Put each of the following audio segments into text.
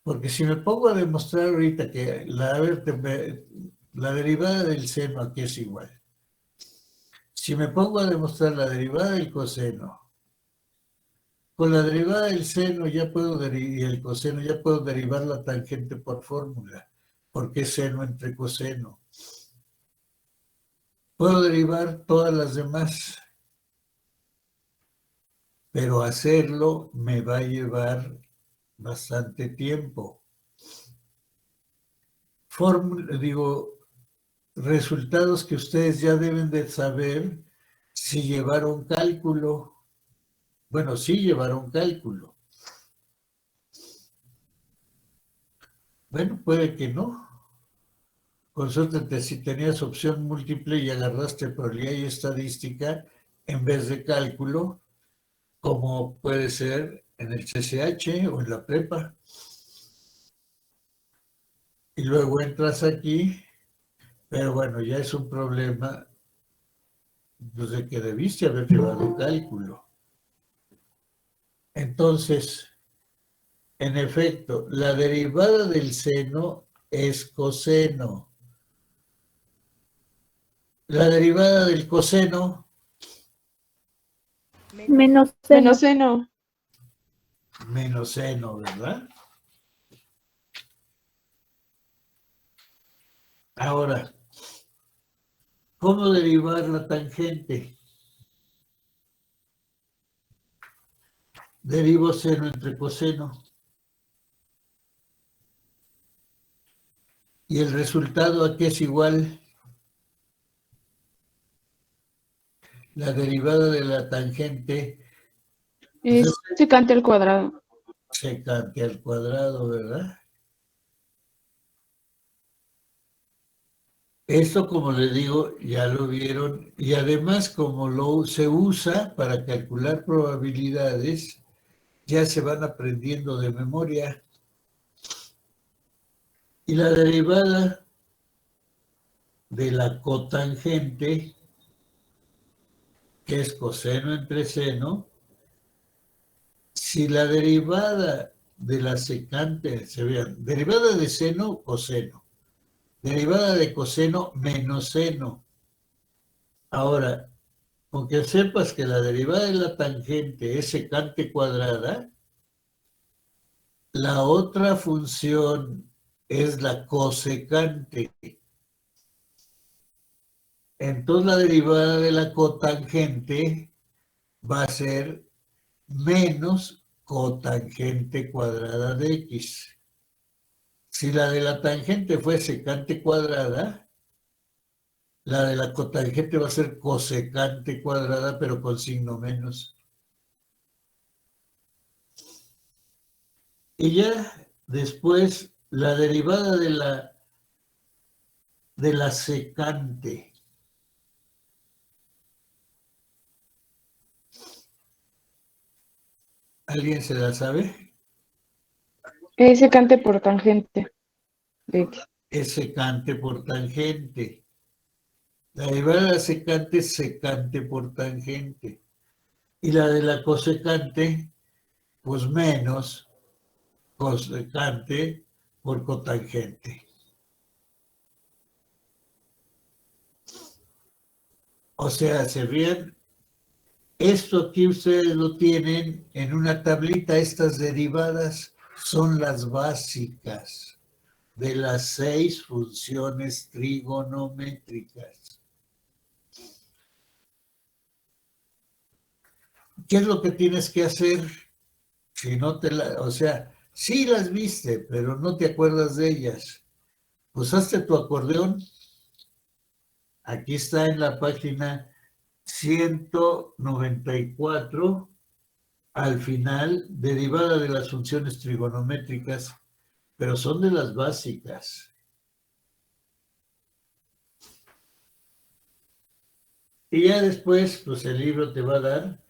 Porque si me pongo a demostrar ahorita que la derivada del seno aquí es igual. Si me pongo a demostrar la derivada del coseno, con la derivada del seno y el coseno ya puedo derivar la tangente por fórmula, porque es seno entre coseno. Puedo derivar todas las demás, pero hacerlo me va a llevar bastante tiempo. Resultados que ustedes ya deben de saber si llevaron cálculo. Bueno, sí llevaron cálculo. Bueno, puede que no. Consúltate si tenías opción múltiple y agarraste probabilidad y estadística en vez de cálculo, como puede ser en el CCH o en la prepa. Y luego entras aquí, pero bueno, ya es un problema pues, de que debiste haber llevado cálculo. Entonces, en efecto, la derivada del seno es coseno. La derivada del coseno Menos Menos seno. seno. menos seno, ¿verdad? Ahora, ¿cómo derivar la tangente? Derivo seno entre coseno. Y el resultado aquí es igual. La derivada de la tangente Es secante al cuadrado. secante al cuadrado, ¿verdad? Esto, como les digo, ya lo vieron. Y además, como se usa para calcular probabilidades, ya se van aprendiendo de memoria. Y la derivada de la cotangente, que es coseno entre seno, si la derivada de la secante, se vean, derivada de seno, coseno, derivada de coseno, menos seno. Ahora, aunque sepas que la derivada de la tangente es secante cuadrada, la otra función es la cosecante. Entonces la derivada de la cotangente va a ser menos cotangente cuadrada de x. Si la de la tangente fue secante cuadrada, la de la cotangente va a ser cosecante cuadrada, pero con signo menos. Y ya después la derivada de la secante. ¿Alguien se la sabe? Es secante por tangente de x. Es secante por tangente. La derivada de la secante es secante por tangente. Y la de la cosecante, pues menos cosecante por cotangente. O sea, se ven, esto aquí ustedes lo tienen en una tablita, estas derivadas son las básicas de las 6 funciones trigonométricas. ¿Qué es lo que tienes que hacer? Si no o sea, sí las viste, pero no te acuerdas de ellas. Pues hazte tu acordeón. Aquí está en la página 194, al final, derivada de las funciones trigonométricas, pero son de las básicas. Y ya después, pues el libro te va a dar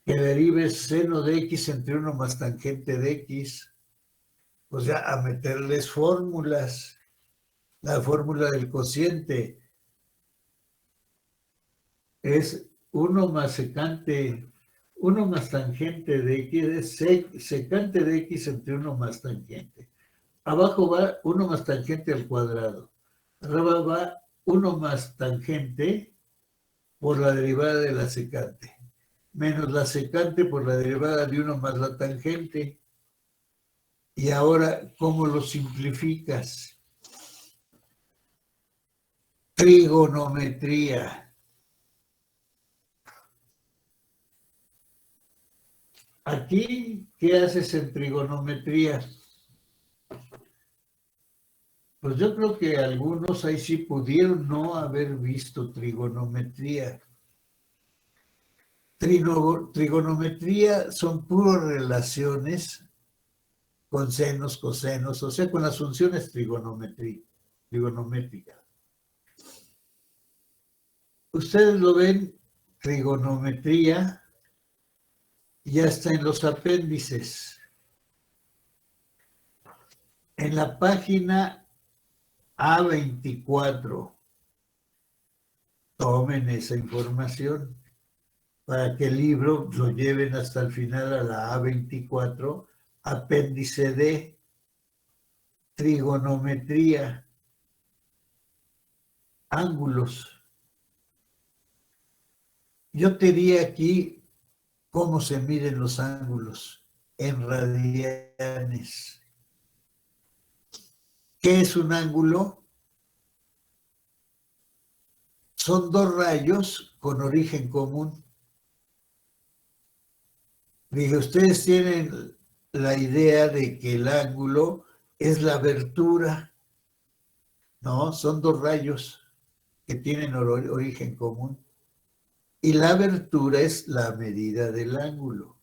que derives seno de x entre 1 más tangente de x, pues ya a meterles fórmulas. La fórmula del cociente es 1 más secante, 1 más tangente de X es secante de X entre 1 más tangente. Abajo va 1 más tangente al cuadrado. Arriba va 1 más tangente por la derivada de la secante, menos la secante por la derivada de 1 más la tangente. Y ahora, ¿cómo lo simplificas? Trigonometría. Aquí, ¿qué haces en trigonometría? Pues yo creo que algunos ahí sí pudieron no haber visto trigonometría. Trigonometría son puras relaciones con senos, cosenos, o sea, con las funciones trigonométricas. Ustedes lo ven, trigonometría, ya está en los apéndices. En la página A24, tomen esa información para que el libro lo lleven hasta el final a la A24, apéndice D, trigonometría, ángulos. Yo te diría aquí cómo se miden los ángulos en radianes. ¿Qué es un ángulo? Son 2 rayos con origen común. Dije, ustedes tienen la idea de que el ángulo es la abertura. No, son 2 rayos que tienen origen común. Y la abertura es la medida del ángulo.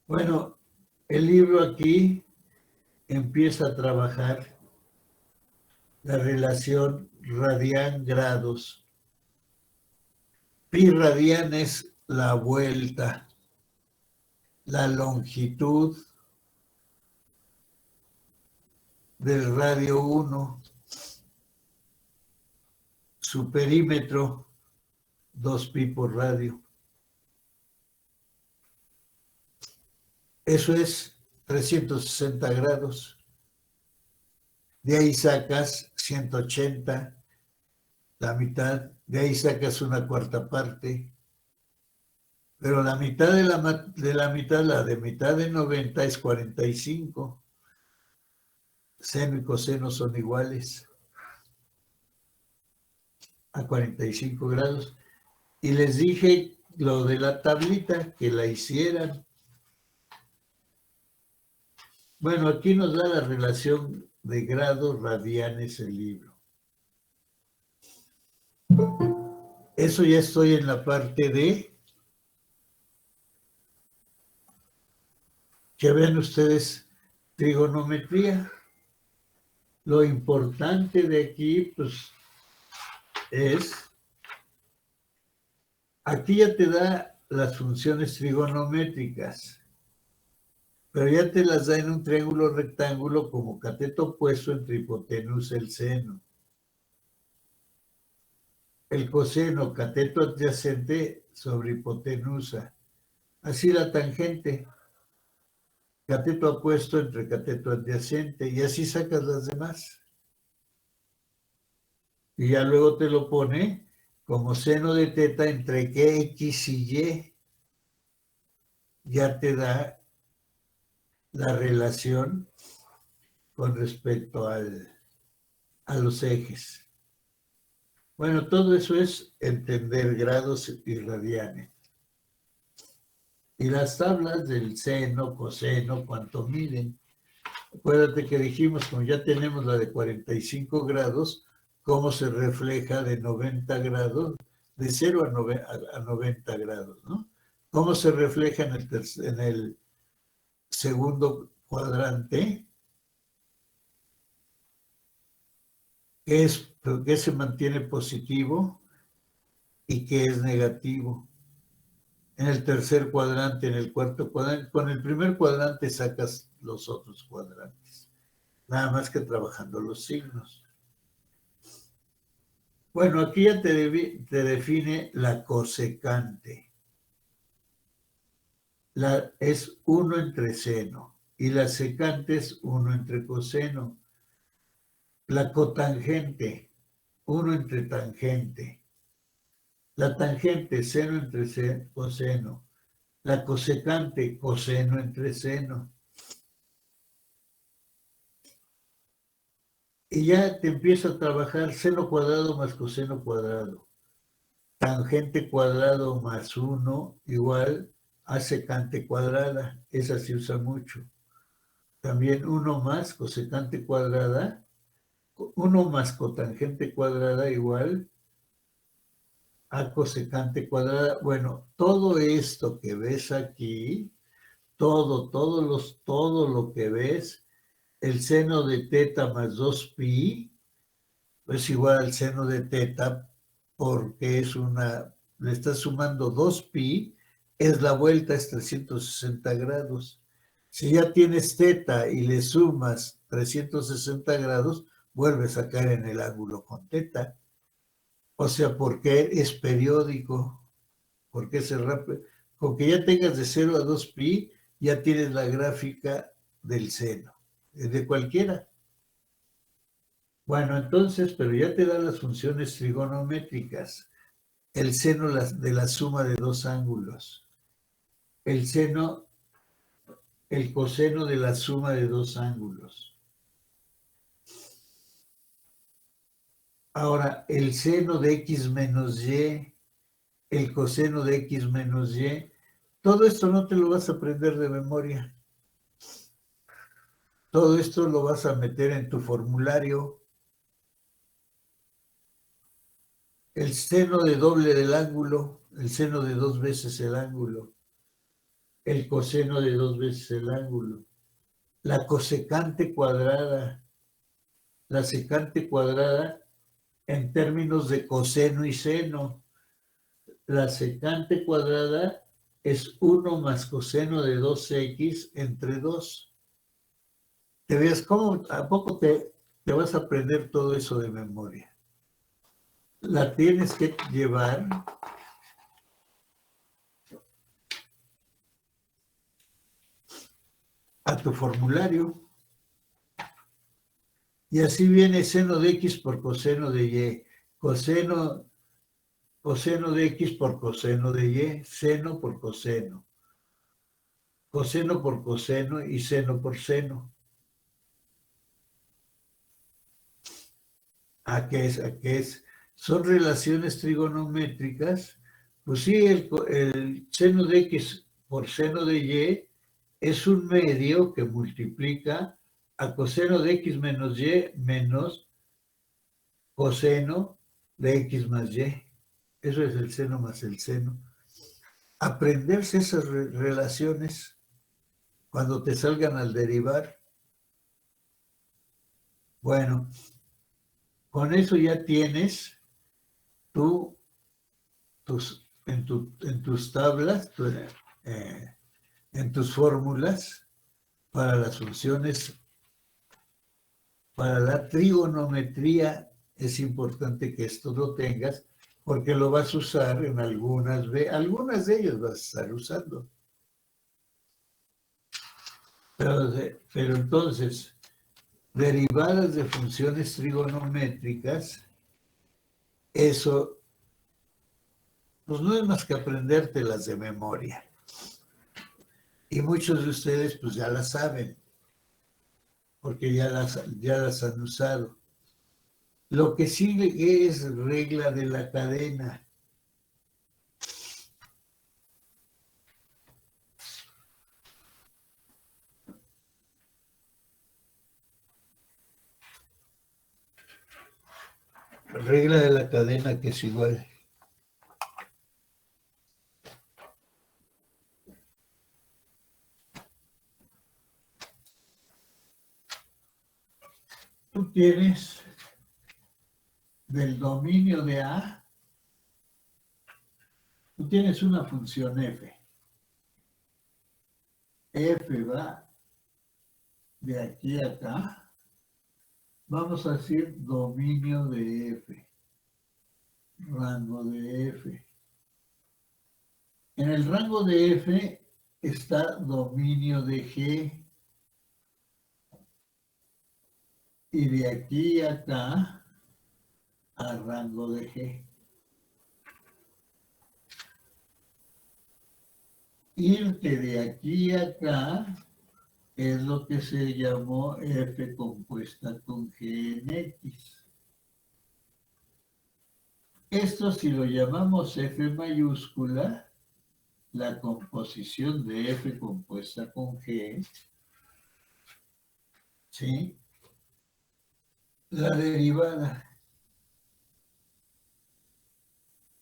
Bueno, el libro aquí empieza a trabajar la relación radián-grados. Pi radián es la vuelta, la longitud del radio 1, su perímetro, 2pi por radio. Eso es 360 grados. De ahí sacas 180, la mitad. De ahí sacas una cuarta parte. Pero la mitad de la mitad, la de mitad de 90 es 45. Seno y coseno son iguales a 45 grados. Y les dije lo de la tablita, que la hicieran. Bueno, aquí nos da la relación de grados radianes el libro. Eso ya estoy en la parte de que vean ustedes trigonometría. Lo importante de aquí, pues, es, aquí ya te da las funciones trigonométricas, pero ya te las da en un triángulo rectángulo como cateto opuesto entre hipotenusa el seno. El coseno, cateto adyacente sobre hipotenusa. Así la tangente, cateto opuesto entre cateto adyacente, y así sacas las demás. Y ya luego te lo pone como seno de teta entre X y Y. Ya te da la relación con respecto a los ejes. Bueno, todo eso es entender grados y radianes. Y las tablas del seno, coseno, cuánto miden. Acuérdate que dijimos, como ya tenemos la de 45 grados, cómo se refleja de 90 grados, de 0 a 90 grados, ¿no? Cómo se refleja en el segundo cuadrante, que se mantiene positivo y que es negativo. En el tercer cuadrante, en el cuarto cuadrante, con el primer cuadrante sacas los otros cuadrantes, nada más que trabajando los signos. Bueno, aquí ya te define la cosecante. es 1 entre seno y la secante es 1 entre coseno. La cotangente, 1 entre tangente. La tangente, seno entre coseno. La cosecante, coseno entre seno. Y ya te empieza a trabajar seno cuadrado más coseno cuadrado. Tangente cuadrado más 1 igual a secante cuadrada. Esa se usa mucho. También 1 más cosecante cuadrada, 1 más cotangente cuadrada igual a cosecante cuadrada. Bueno, todo esto que ves aquí, todo lo que ves, el seno de teta más 2pi es igual al seno de teta porque le estás sumando 2pi, es la vuelta, es 360 grados. Si ya tienes teta y le sumas 360 grados, vuelves a caer en el ángulo con teta. O sea, porque es periódico, porque es rápido. Con que ya tengas de 0 a 2pi, ya tienes la gráfica del seno, de cualquiera. Bueno, entonces, pero ya te dan las funciones trigonométricas. El seno de la suma de dos ángulos. El coseno de la suma de dos ángulos. Ahora, el seno de x menos y, el coseno de x menos y, todo esto no te lo vas a aprender de memoria. Todo esto lo vas a meter en tu formulario. El seno de doble del ángulo, el seno de 2 veces el ángulo, el coseno de 2 veces el ángulo, la cosecante cuadrada, la secante cuadrada en términos de coseno y seno. La secante cuadrada es 1 más coseno de 2x entre 2. ¿Te ves cómo? ¿A poco te vas a aprender todo eso de memoria? La tienes que llevar a tu formulario. Y así viene seno de x por coseno de y, coseno de x por coseno de y, seno por coseno por coseno y seno por seno. ¿A qué es? ¿A qué es? Son relaciones trigonométricas. Pues sí, el seno de x por seno de y es un medio que multiplica a coseno de x menos y menos coseno de x más y. Eso es el seno más el seno. Aprenderse esas relaciones cuando te salgan al derivar. Bueno, con eso ya tienes tú en tus tablas, en tus fórmulas para las funciones, para la trigonometría. Es importante que esto lo tengas porque lo vas a usar en algunas de ellas vas a estar usando. Pero entonces, derivadas de funciones trigonométricas, eso, pues no es más que aprendértelas de memoria. Y muchos de ustedes pues ya las saben, porque ya las han usado. Lo que sigue es regla de la cadena. Regla de la cadena que es igual. Tú tienes del dominio de A, tú tienes una función f. F va de aquí a acá. Vamos a decir dominio de f, rango de f. En el rango de f está dominio de G. Y de aquí a acá, a rango de G. Irte de aquí a acá es lo que se llamó F compuesta con G en X. Esto, si lo llamamos F mayúscula, la composición de F compuesta con G, ¿sí? La derivada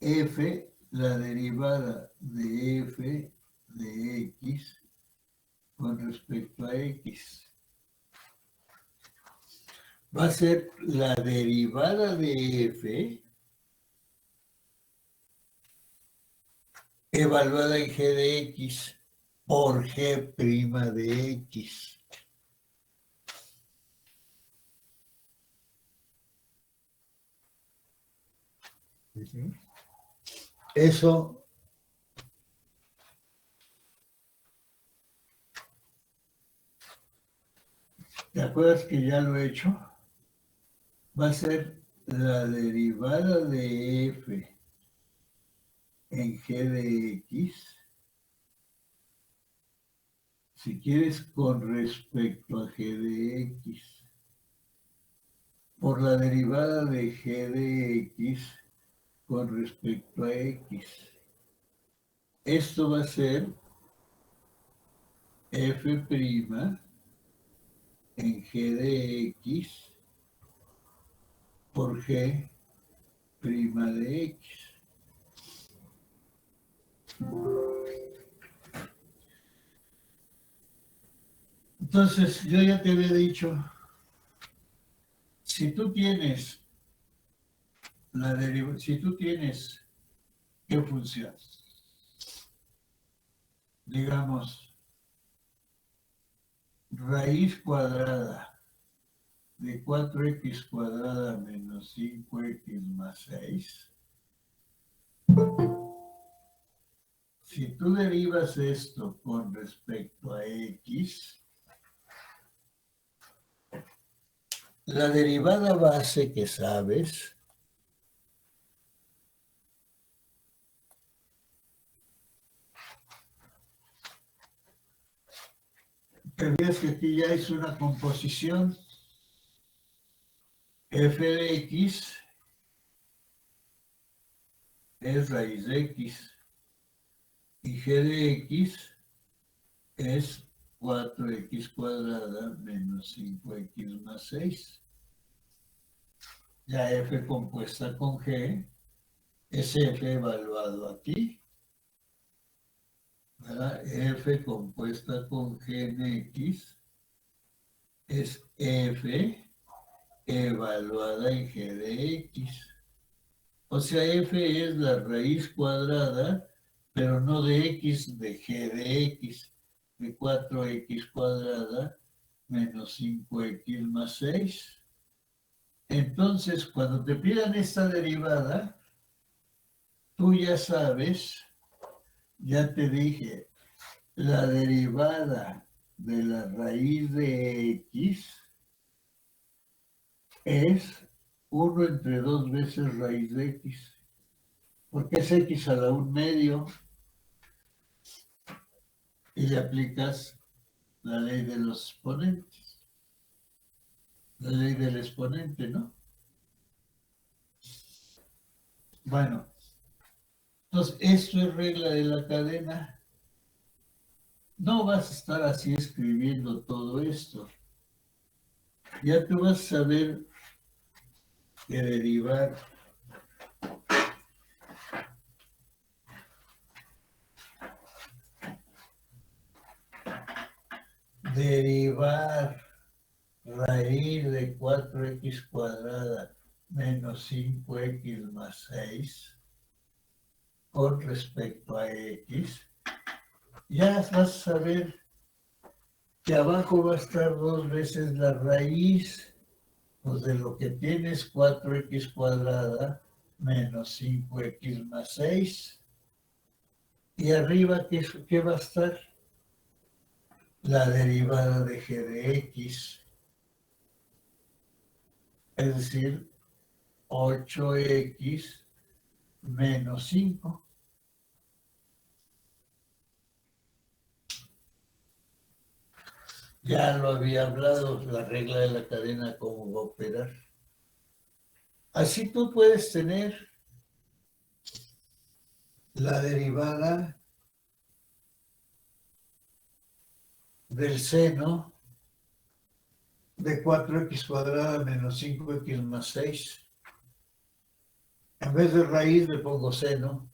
F, la derivada de F de X con respecto a X. Va a ser la derivada de F evaluada en G de X por G' de X. Eso ¿te acuerdas que ya lo he hecho? Va a ser la derivada de F en G de X, si quieres, con respecto a G de X, por la derivada de G de X con respecto a X. Esto va a ser F' en G de X por G' de X. Entonces, yo ya te había dicho, si tú tienes la derivada, si tú tienes, ¿qué función? Digamos, raíz cuadrada de 4x cuadrada menos 5x más 6. Si tú derivas esto con respecto a x, la derivada base que sabes te ves que aquí ya es una composición f de x es raíz de x y g de x es 4x cuadrada menos 5x más 6. Ya f compuesta con g es f evaluado aquí. ¿Verdad? F compuesta con g en x es f evaluada en g de x. O sea, f es la raíz cuadrada, pero no de x, de g de x, de 4x cuadrada menos 5x más 6. Entonces, cuando te pidan esta derivada, tú ya sabes, ya te dije, la derivada de la raíz de x es 1 entre 2 veces raíz de x, porque es x a la 1/2 y le aplicas la ley de los exponentes, la ley del exponente, ¿no? Bueno, entonces esto es regla de la cadena. No vas a estar así escribiendo todo esto. Ya tú vas a saber que derivar raíz de 4x cuadrada menos 5x más 6 con respecto a x, ya vas a saber que abajo va a estar 2 veces la raíz, pues de lo que tienes 4x cuadrada menos 5x más 6. Y arriba, ¿qué va a estar? la derivada de g de x, es decir, 8x menos 5. Ya lo había hablado, la regla de la cadena, cómo va a operar. Así tú puedes tener la derivada del seno de 4x cuadrada menos 5x más 6. En vez de raíz le pongo seno.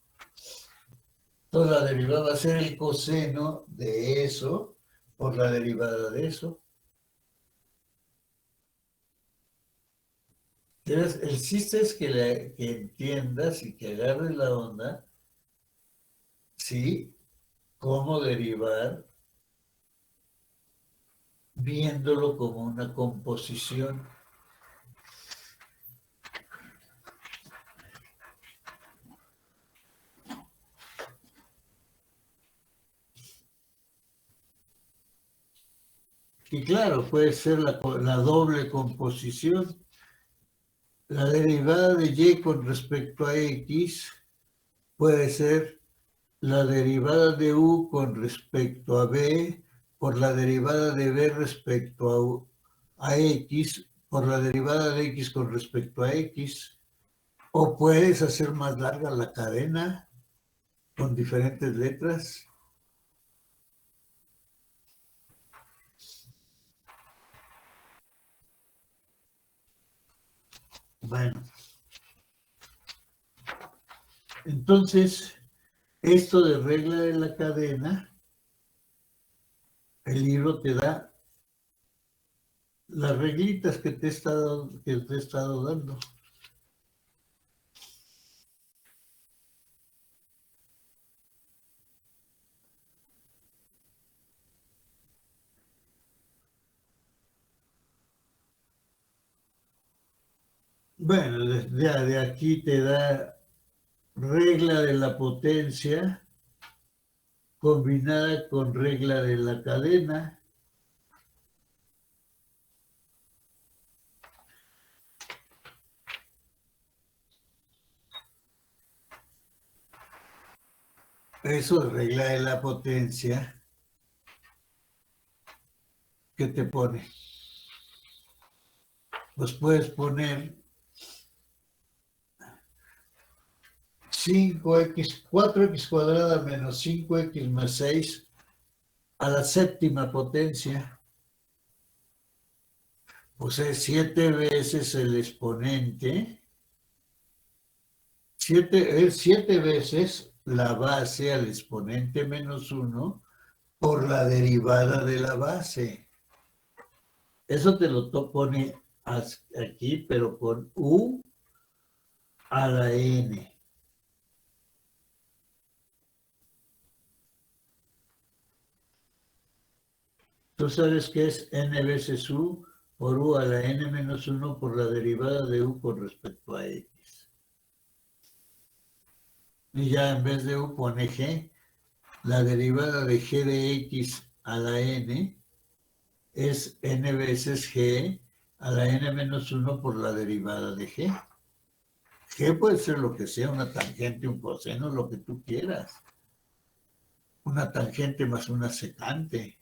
Entonces la derivada va a ser el coseno de eso por la derivada de eso. Entonces, el chiste es que entiendas y que agarres la onda, ¿sí? Cómo derivar viéndolo como una composición. Y claro, puede ser la doble composición. La derivada de y con respecto a x puede ser la derivada de u con respecto a b por la derivada de b respecto a x por la derivada de x con respecto a x. O puedes hacer más larga la cadena con diferentes letras. Bueno, entonces, esto de regla de la cadena, el libro te da las reglitas que te he estado dando. Bueno, de aquí te da regla de la potencia combinada con regla de la cadena. Eso es regla de la potencia que te pone. Pues puedes poner 4x cuadrada menos 5x más 6 a la séptima potencia. Pues es 7 veces el exponente. Es 7 veces la base al exponente menos 1 por la derivada de la base. Eso te lo pone aquí, pero con u a la n. Tú sabes que es n veces u por u a la n menos 1 por la derivada de u con respecto a x. Y ya en vez de u pone g. La derivada de g de x a la n es n veces g a la n menos 1 por la derivada de g. G puede ser lo que sea, una tangente, un coseno, lo que tú quieras. Una tangente más una secante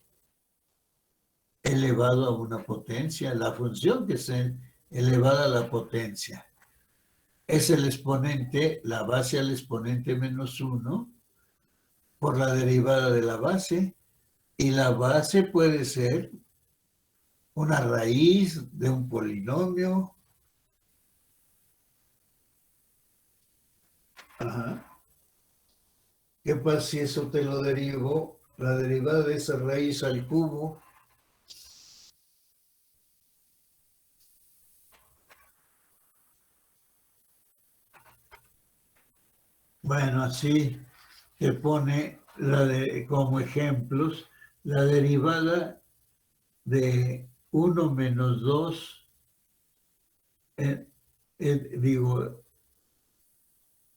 elevado a una potencia. La función que sea elevada a la potencia es el exponente, la base al exponente menos 1 por la derivada de la base. Y la base puede ser una raíz de un polinomio. Ajá. ¿Qué pasa si eso te lo derivo? La derivada de esa raíz al cubo. Bueno, así te pone como ejemplos la derivada de 1 menos 2, digo,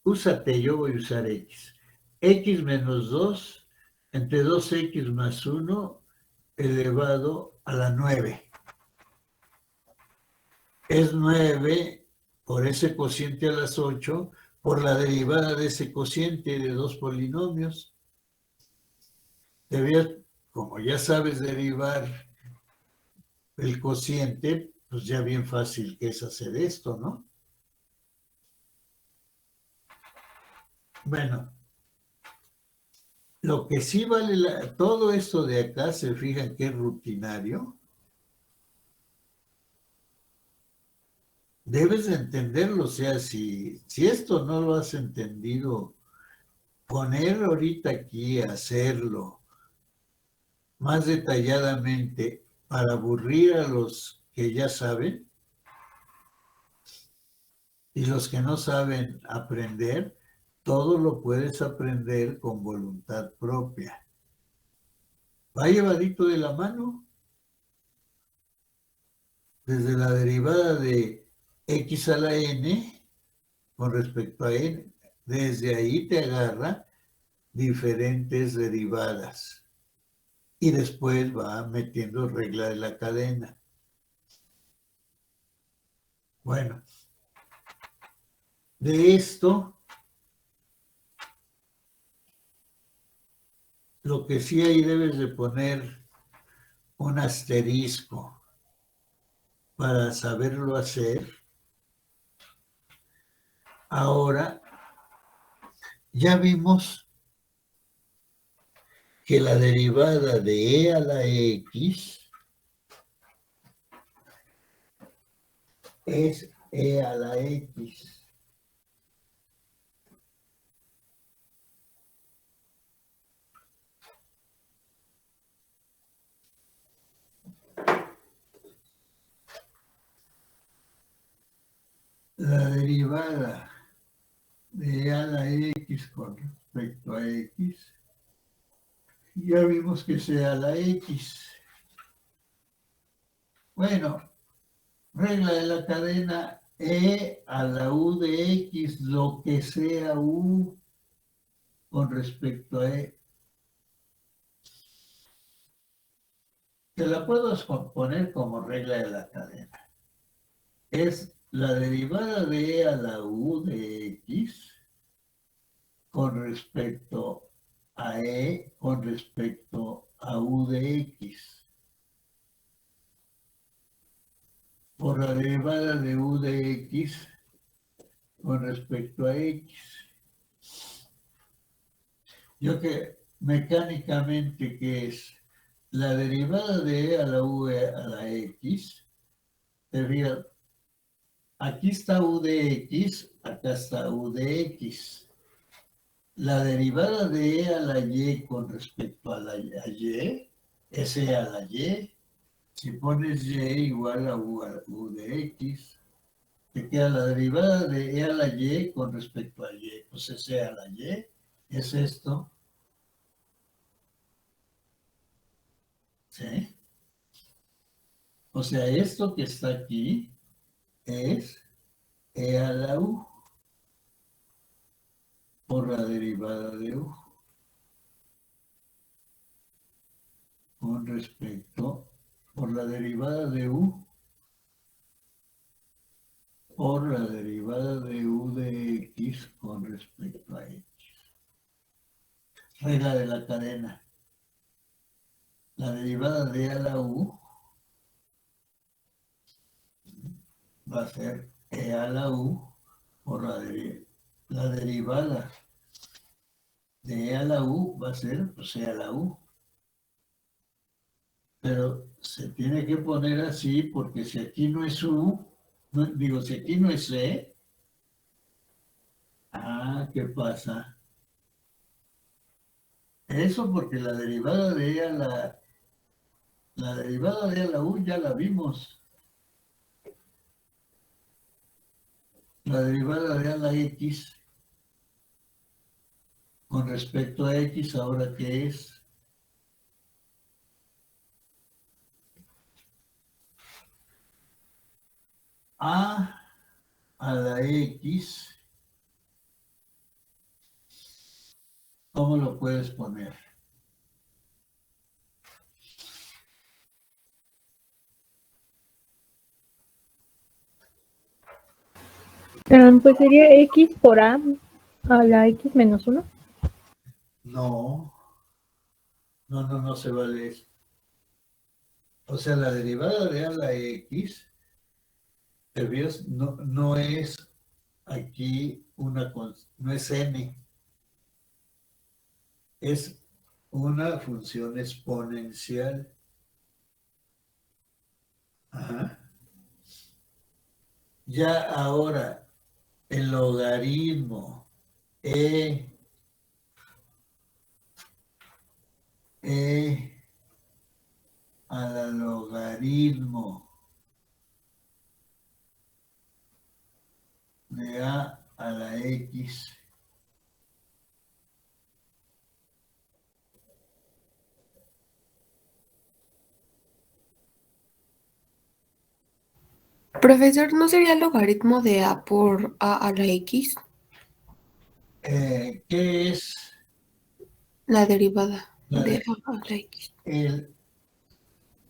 úsate, yo voy a usar x. X menos 2 entre 2x más 1 elevado a la 9. Es 9 por ese cociente a las 8, por la derivada de ese cociente de dos polinomios. Como ya sabes derivar el cociente, pues ya bien fácil que es hacer esto, ¿no? Bueno, lo que sí vale, todo esto de acá, se fijan que es rutinario. Debes de entenderlo, o sea, si esto no lo has entendido, poner ahorita aquí, hacerlo más detalladamente para aburrir a los que ya saben y los que no saben aprender, todo lo puedes aprender con voluntad propia. Va llevadito de la mano, desde la derivada de x a la n con respecto a n, desde ahí te agarra diferentes derivadas y después va metiendo regla de la cadena. Bueno, de esto, lo que sí ahí debes de poner un asterisco para saberlo hacer. Ahora, ya vimos que la derivada de e a la x es e a la x. La derivada de e a la x con respecto a x, ya vimos que sea la x. Bueno, regla de la cadena, e a la u de x, lo que sea u con respecto a e. Te la puedo poner como regla de la cadena. Es la derivada de e a la u de x con respecto a e con respecto a u de x. Por la derivada de u de x con respecto a x. Yo que mecánicamente, que es la derivada de e a la u a la x, sería, aquí está u de x, acá está u de x. La derivada de e a la y con respecto a la y es e a la y. Si pones y igual a u de x, te queda la derivada de e a la y con respecto a y. Pues es e a la y, es esto. ¿Sí? O sea, esto que está aquí es e a la u por la derivada de u con respecto, por la derivada de u por la derivada de u de x con respecto a x. Regla de la cadena. La derivada de e a la u va a ser e a la u por la derivada de e a la u va a ser pues e a la u. Pero se tiene que poner así porque si aquí no es u, digo, si aquí no es e, ¿qué pasa? Eso porque la derivada de e a la derivada de e a la u ya la vimos. La derivada de a la x con respecto a x, ¿ahora qué es? A la x, ¿cómo lo puedes poner? Pues sería x por a la x menos 1. No, no se vale eso. O sea, la derivada de a la x, ¿te ves? No es aquí no es n, es una función exponencial. Ajá. Ya ahora, el logaritmo e al logaritmo de a la x. Profesor, ¿no sería el logaritmo de a por a la x? ¿Qué es La derivada la de de- a la x. el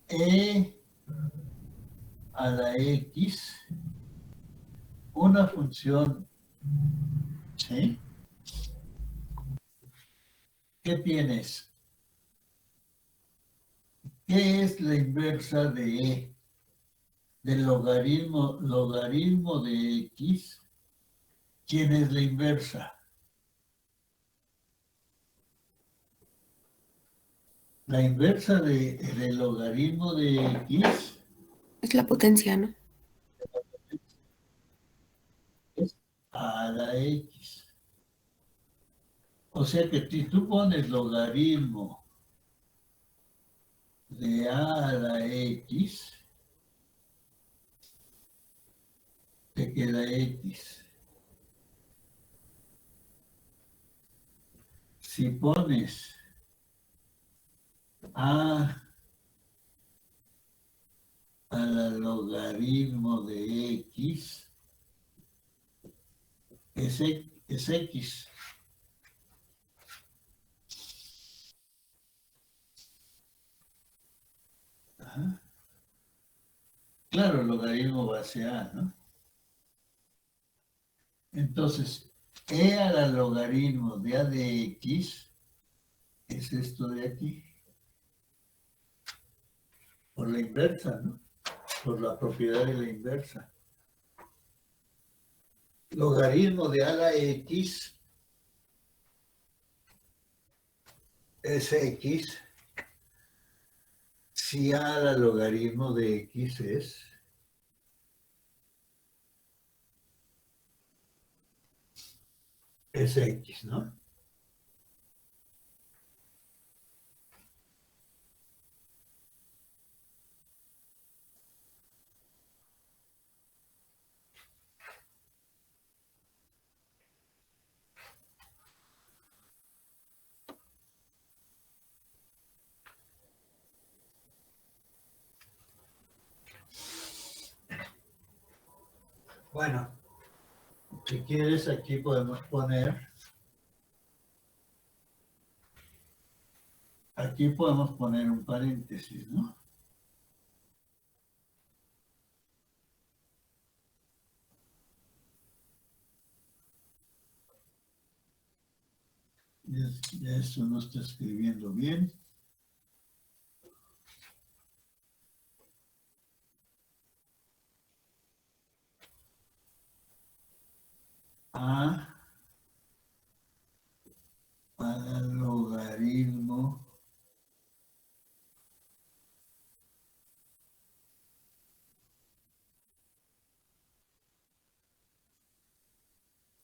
e a la x? Una función, ¿sí? ¿Qué tienes? ¿Qué es la inversa de e? Del logaritmo de x. ¿Quién es la inversa? La inversa del logaritmo de x Es la potencia, ¿no? es a la x. O sea que si tú pones logaritmo de a la x, te queda x. Si pones a al logaritmo de x, es x. Ajá. Claro, el logaritmo base a, ¿no? Entonces, e al logaritmo de a de x es esto de aquí, por la inversa, ¿no? Por la propiedad de la inversa. Logaritmo de a la x es x, si a al logaritmo de x es x, ¿no? Bueno, si quieres aquí podemos poner, aquí podemos poner un paréntesis, ¿no? Ya esto no está escribiendo bien. A al logaritmo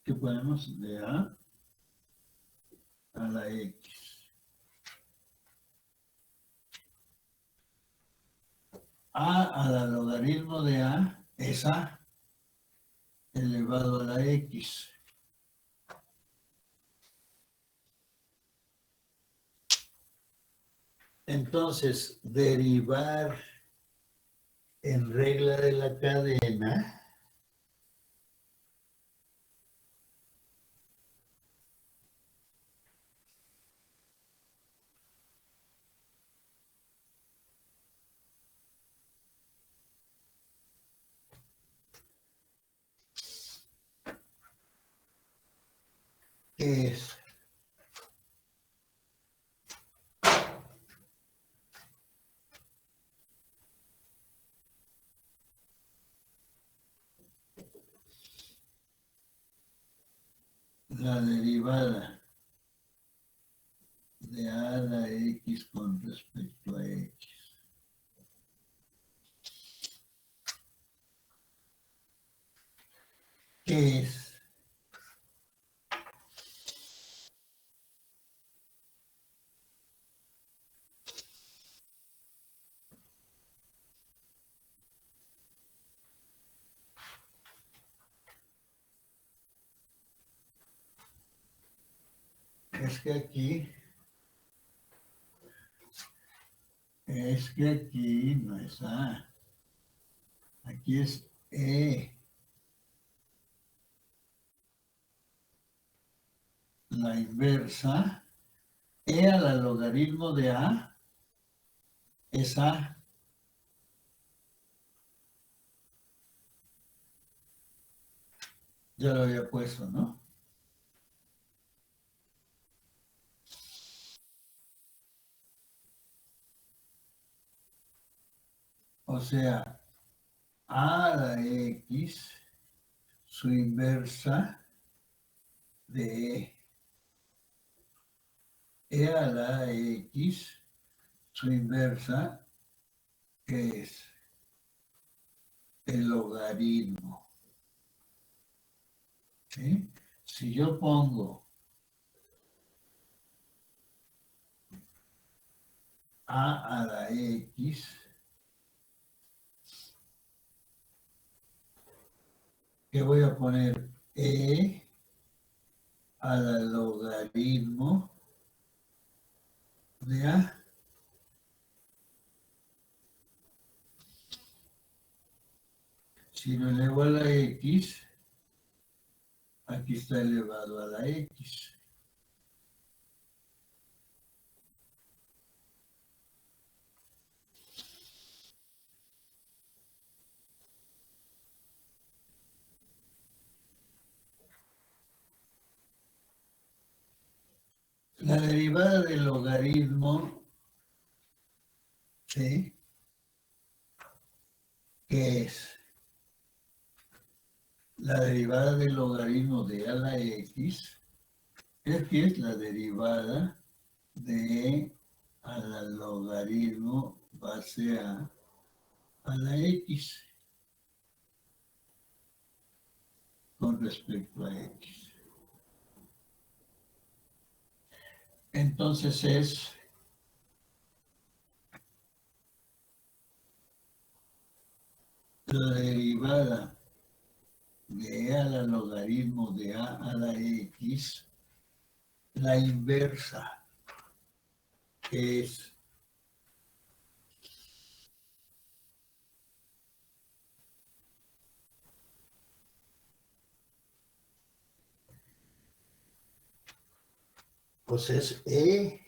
que ponemos de a la x. A al logaritmo de a es a elevado a la x. Entonces, derivar en regla de la cadena es la derivada de a a la x con respecto a x. ¿Qué es? Es que aquí no es A, aquí es E. La inversa, E a la logaritmo de A es A. Ya lo había puesto, ¿no? O sea, A a la X, su inversa de E. E a la X, su inversa, que es el logaritmo. ¿Sí? Si yo pongo A la X, ¿qué voy a poner? E a la logaritmo de A. Si lo elevo a la X, aquí está elevado a la X. La derivada del logaritmo, ¿sí? ¿Qué es? La derivada del logaritmo de a la X, que es la derivada de a la logaritmo base a la X con respecto a X. Entonces es la derivada de e a la logaritmo de a la X, la inversa, que es pues es E.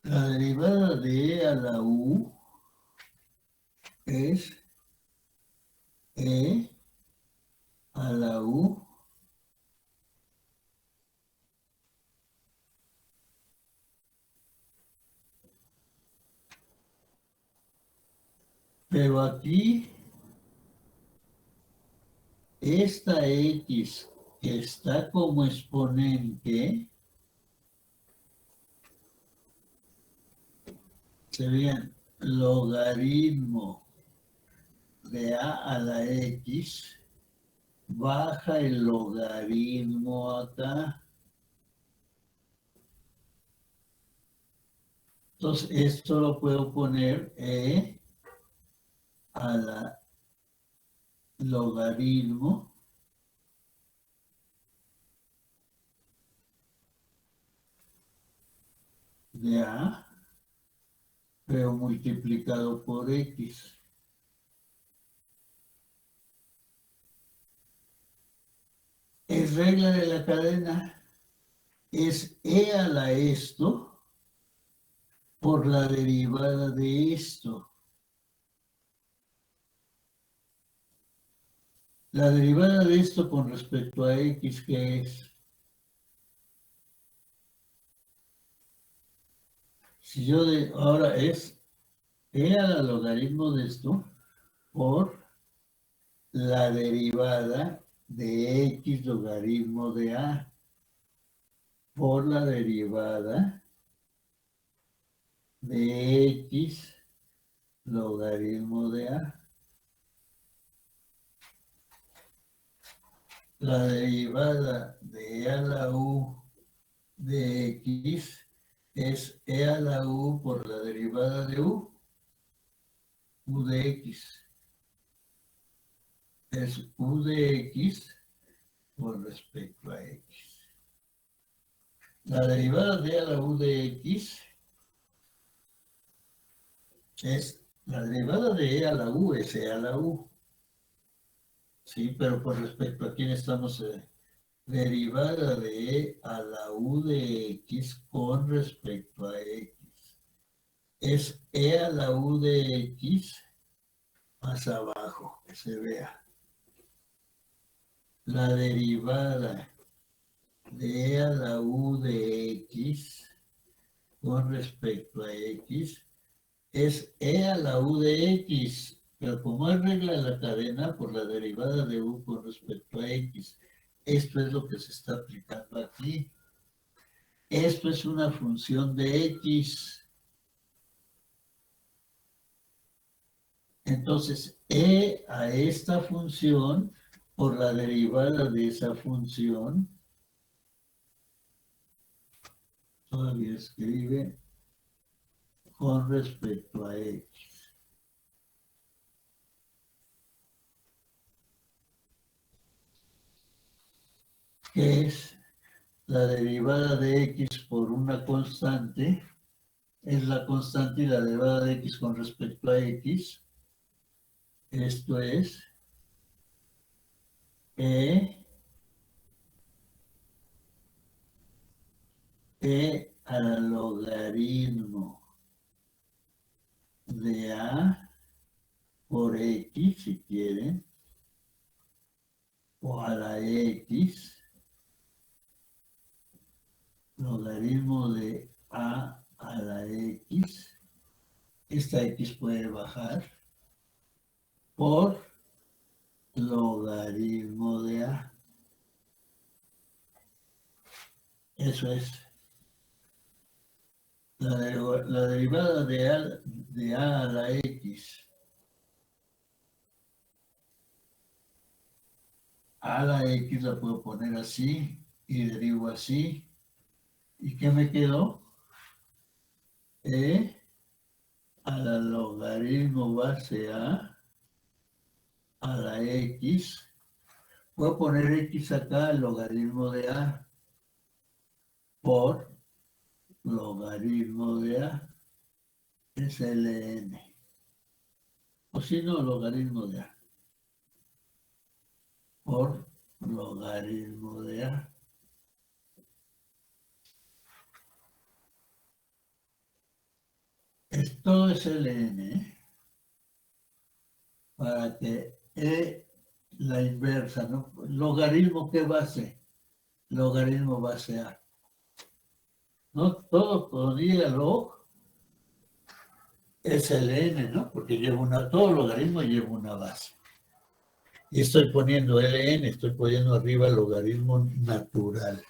La derivada de e a la u es e a la u pero aquí esta X que está como exponente sería logaritmo de a la X, baja el logaritmo acá. Entonces, esto lo puedo poner e a la logaritmo de a, pero multiplicado por x. Es regla de la cadena. es e a la esto por la derivada de esto. La derivada de esto con respecto a x, ¿qué es? Si yo ahora es e al logaritmo de esto por la derivada de x logaritmo de a por la derivada de x logaritmo de a. La derivada de e a la u de x es e a la u por la derivada de u de x. Es u de x con respecto a x. La derivada de e a la u de x es la derivada de e a la u es e a la u. Sí, pero con respecto a quién estamos, derivada de e a la u de x con respecto a x. Es e a la u de x más abajo, que se vea. La derivada de e a la u de x con respecto a x es e a la u de x, pero como es regla de la cadena, por la derivada de u con respecto a x. Esto es lo que se está aplicando aquí. Esto es una función de x. Entonces, e a esta función por la derivada de esa función, todavía escribe con respecto a x. Que es la derivada de x por una constante, es la constante y la derivada de x con respecto a x. Esto es e al logaritmo de a por x, si quieren, o a la x, logaritmo de a la x, esta x puede bajar, por logaritmo de a. Eso es. La derivada de a la x a la x la puedo poner así y derivo así. ¿Y qué me quedó? E a la logaritmo base a la x. Voy a poner x acá, el logaritmo de a por logaritmo de a es ln. O si no, logaritmo de a por logaritmo de a. Todo es ln, ¿eh? Para que la inversa, ¿no? Logaritmo, ¿qué base? Logaritmo base a. No todo podría log es ln, ¿no? Porque todo logaritmo lleva una base. Y estoy poniendo ln, estoy poniendo arriba el logaritmo natural.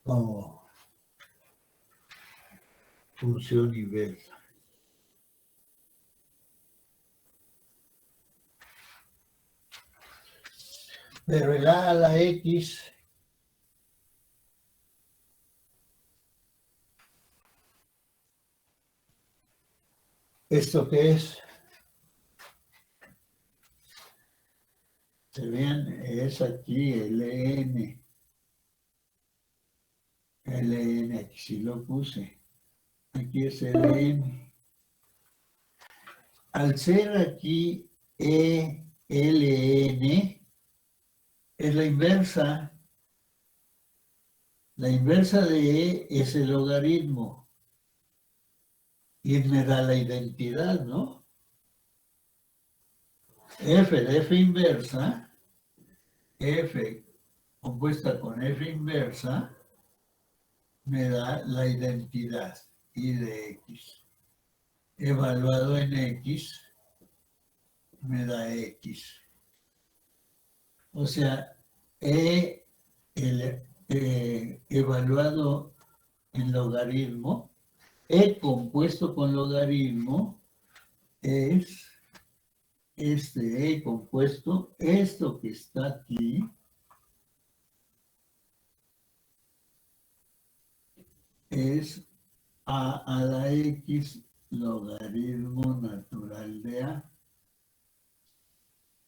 Como función inversa. Pero el a la x ¿esto qué es? Se vean, es aquí ln. ln, aquí sí lo puse. Aquí es ln. Al ser aquí ln, es la inversa. La inversa de E es el logaritmo. Y me da la identidad, ¿no? F de F inversa, F compuesta con F inversa, me da la identidad I de X. Evaluado en X, me da X. O sea, evaluado en logaritmo, E compuesto con logaritmo es este E compuesto, esto que está aquí, es a la X logaritmo natural de A.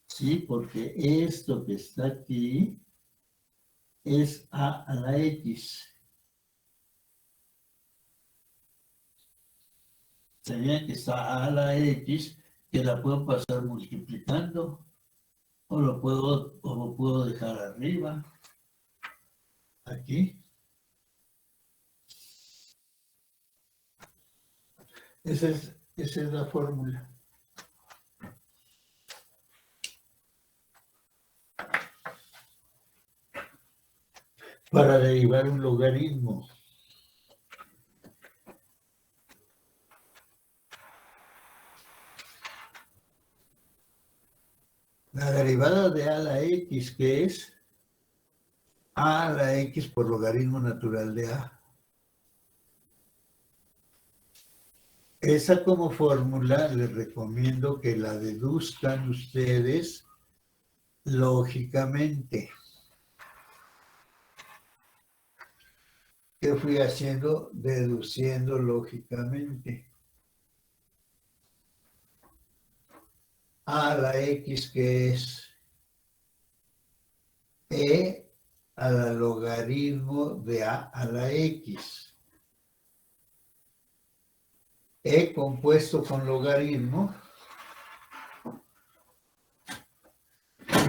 Sí, porque esto que está aquí es a la X. Sería que está a la X, que la puedo pasar multiplicando, o lo puedo dejar arriba, aquí. Esa es la fórmula. Para derivar un logaritmo. La derivada de a a la x, que es a la x por logaritmo natural de a. Esa como fórmula les recomiendo que la deduzcan ustedes lógicamente. ¿Qué fui haciendo? Deduciendo lógicamente. A la x, que es e a la logaritmo de a la x. E compuesto con logaritmo.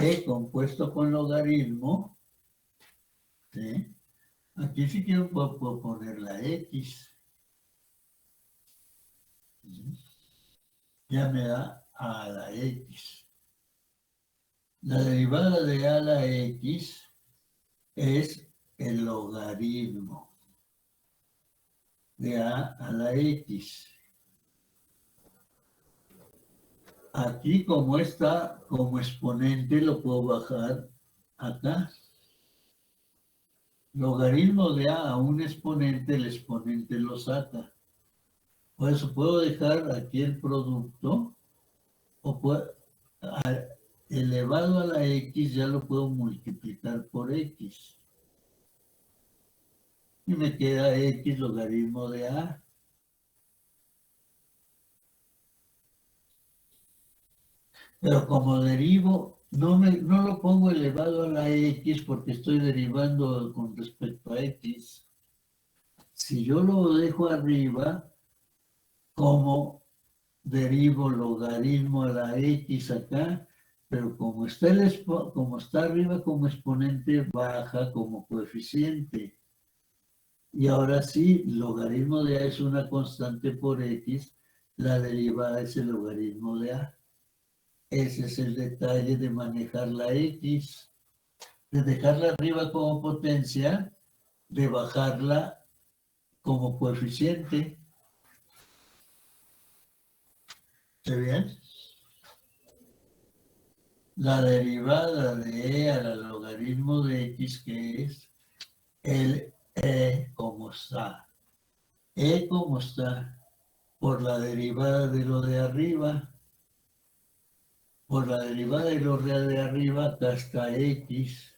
E compuesto con logaritmo. ¿Sí? Aquí sí quiero puedo poner la x. Ya me da a la x. La derivada de a la x es el logaritmo de a la x. Aquí como está como exponente lo puedo bajar acá. Logaritmo de a un exponente, el exponente lo saca. Por eso puedo dejar aquí el producto o elevado a la x ya lo puedo multiplicar por x. Y me queda x logaritmo de a. Pero como derivo, no lo pongo elevado a la x porque estoy derivando con respecto a x. Si yo lo dejo arriba, como derivo logaritmo a la x acá, pero como está arriba como exponente, baja como coeficiente. Y ahora sí, logaritmo de a es una constante por x, la derivada es el logaritmo de a. Ese es el detalle de manejar la x, de dejarla arriba como potencia, de bajarla como coeficiente. ¿Está bien? La derivada de e a la logaritmo de x, que es el e como está. E como está por la derivada de lo de arriba. Por la derivada de lo de arriba, acá está x.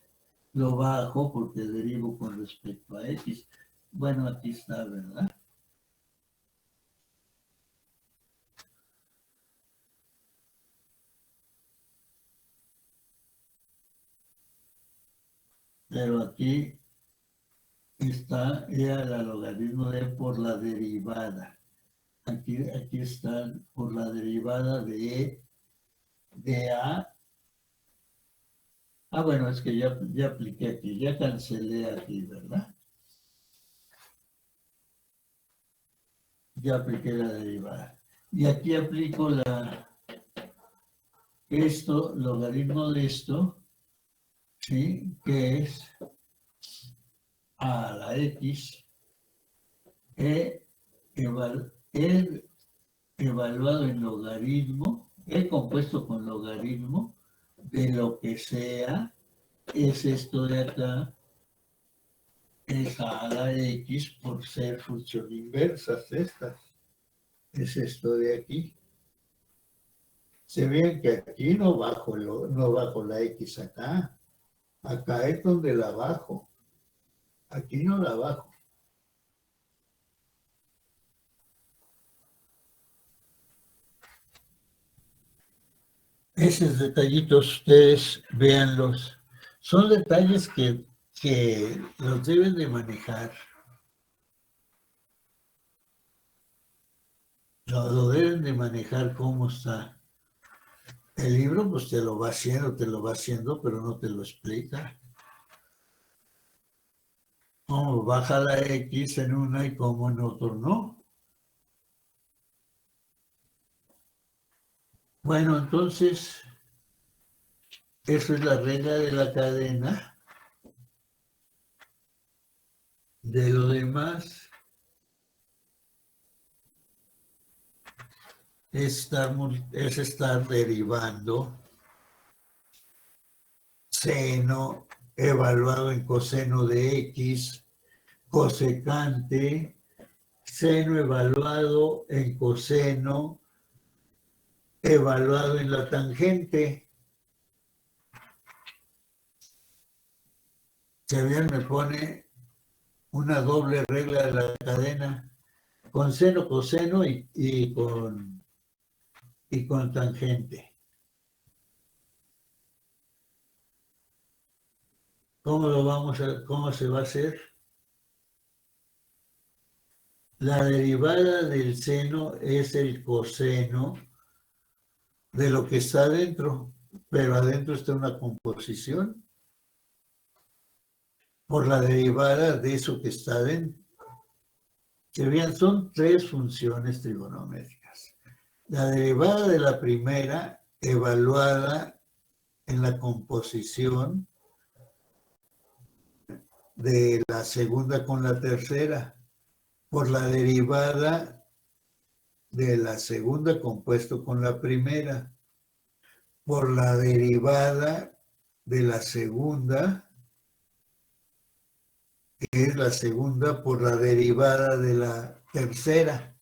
Lo bajo porque derivo con respecto a x. Bueno, aquí está, ¿verdad? Pero aquí está e a la logaritmo de por la derivada. Aquí están por la derivada de e de a. Ah, bueno, es que ya apliqué aquí, ya cancelé aquí, ¿verdad? ya apliqué la derivada. Y aquí aplico esto, logaritmo de esto, ¿sí? Que es a la x e evaluado en logaritmo, e compuesto con logaritmo de lo que sea, es esto de acá, es a la x por ser función inversas estas. Es esto de aquí. Se ven que aquí no bajo la x acá. Acá es donde la bajo. Aquí no la bajo. Esos detallitos ustedes véanlos. Son detalles que los deben de manejar. Lo deben de manejar cómo está. El libro pues te lo va haciendo, pero no te lo explica. Cómo baja la X en una y cómo en otro no. Bueno, entonces, eso es la regla de la cadena. De lo demás, es estar derivando seno evaluado en coseno de X, cosecante, seno evaluado en coseno, evaluado en la tangente. Si bien me pone una doble regla de la cadena, con seno, coseno y con tangente. ¿Cómo se va a hacer? La derivada del seno es el coseno de lo que está adentro, pero adentro está una composición por la derivada de eso que está adentro. Que vean, son tres funciones trigonométricas. La derivada de la primera, evaluada en la composición de la segunda con la tercera, por la derivada de la segunda compuesto con la primera, por la derivada de la segunda, que es la segunda, por la derivada de la tercera.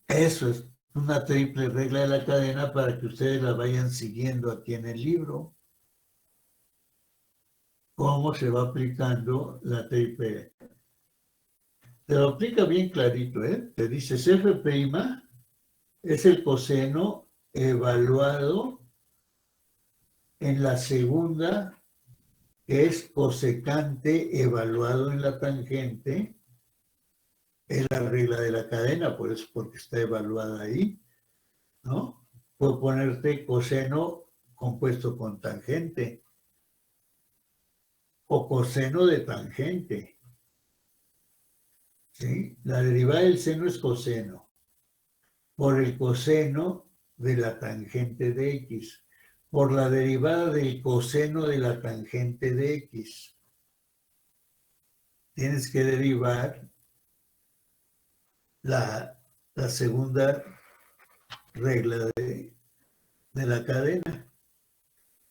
Eso es una triple regla de la cadena para que ustedes la vayan siguiendo aquí en el libro. Cómo se va aplicando la triple. Te lo aplica bien clarito, ¿eh? Te dice F' es el coseno evaluado en la segunda, que es cosecante evaluado en la tangente. Es la regla de la cadena, por eso porque está evaluada ahí, ¿no? Puedo ponerte coseno compuesto con tangente o coseno de tangente. ¿Sí? La derivada del seno es coseno por el coseno de la tangente de X, por la derivada del coseno de la tangente de X. Tienes que derivar la segunda regla de la cadena.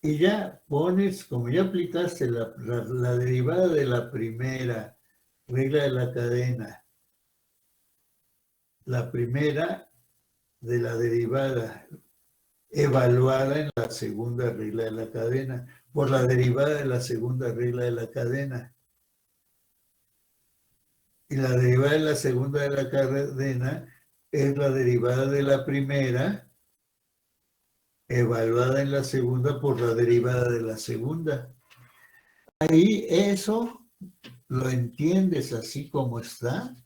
Y ya pones, como ya aplicaste la derivada de la primera regla de la cadena, la primera de la derivada evaluada en la segunda regla de la cadena, por la derivada de la segunda regla de la cadena. Y la derivada de la segunda de la cadena es la derivada de la primera evaluada en la segunda por la derivada de la segunda. Ahí eso lo entiendes así como está.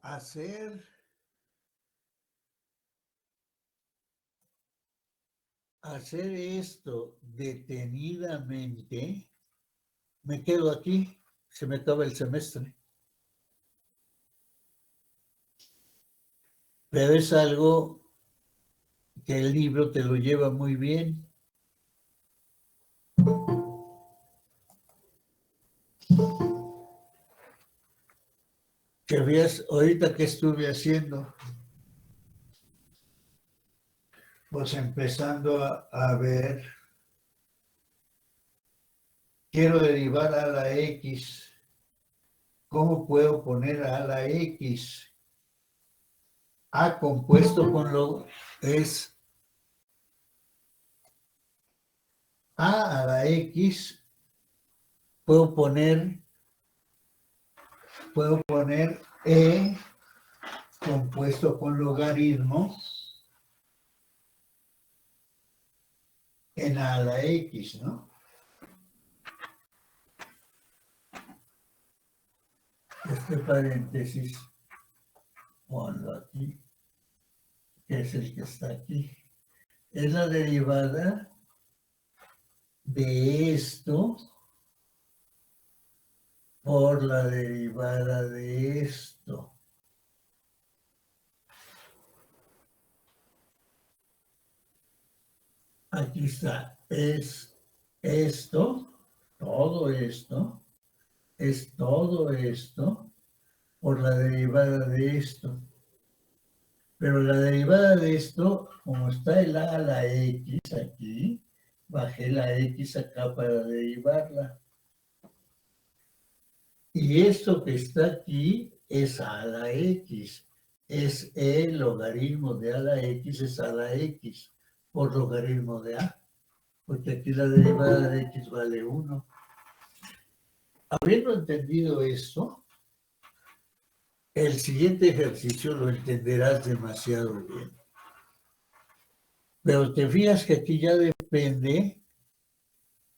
hacer esto detenidamente, me quedo aquí, se me acaba el semestre. Pero es algo que el libro te lo lleva muy bien. Que veas ahorita que estuve haciendo, pues empezando a ver, quiero derivar a la X, ¿cómo puedo poner a la X? A compuesto con lo es a la X, puedo poner E compuesto con logaritmo en a la X, ¿no? Este paréntesis, ponlo aquí, que es el que está aquí. Es la derivada de esto por la derivada de esto. Aquí está, es esto, todo esto, es todo esto por la derivada de esto. Pero la derivada de esto, como está el a la x aquí, bajé la x acá para derivarla. Y esto que está aquí es a la x. Es el logaritmo de a la x, es a la x por logaritmo de a. Porque aquí la derivada de x vale 1. Habiendo entendido esto, el siguiente ejercicio lo entenderás demasiado bien. Pero te fijas que aquí ya depende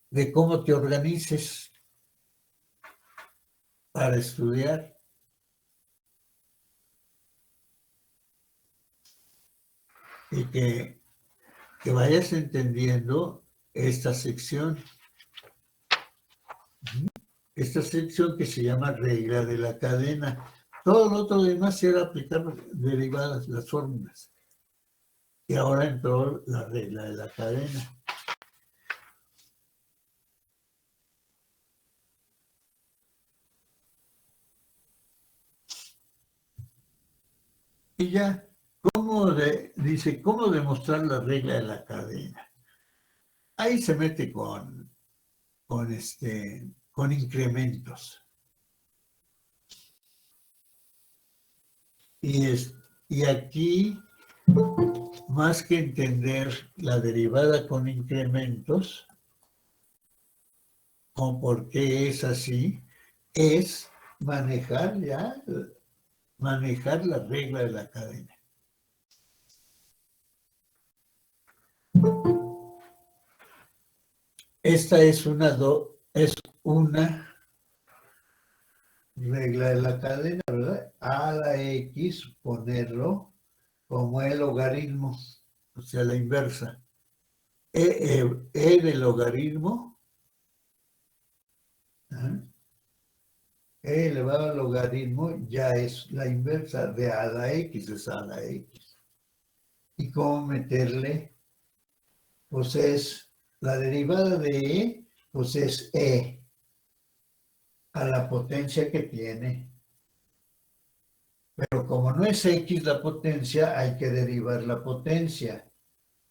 de cómo te organices para estudiar. Y que vayas entendiendo esta sección. Esta sección que se llama regla de la cadena. Todo lo otro demás era aplicar derivadas, las fórmulas. Y ahora entró la regla de la cadena. Y ya, dice, ¿cómo demostrar la regla de la cadena? Ahí se mete con incrementos. Y aquí, más que entender la derivada con incrementos, con por qué es así, es manejar la regla de la cadena. Esta es una regla de la cadena, ¿verdad? A la X, ponerlo como el logaritmo, o sea, la inversa. E del logaritmo, E elevado al logaritmo ya es la inversa de a la X, es a la X. ¿Y cómo meterle? Pues es la derivada de E, pues es E a la potencia que tiene. Pero como no es X la potencia, hay que derivar la potencia.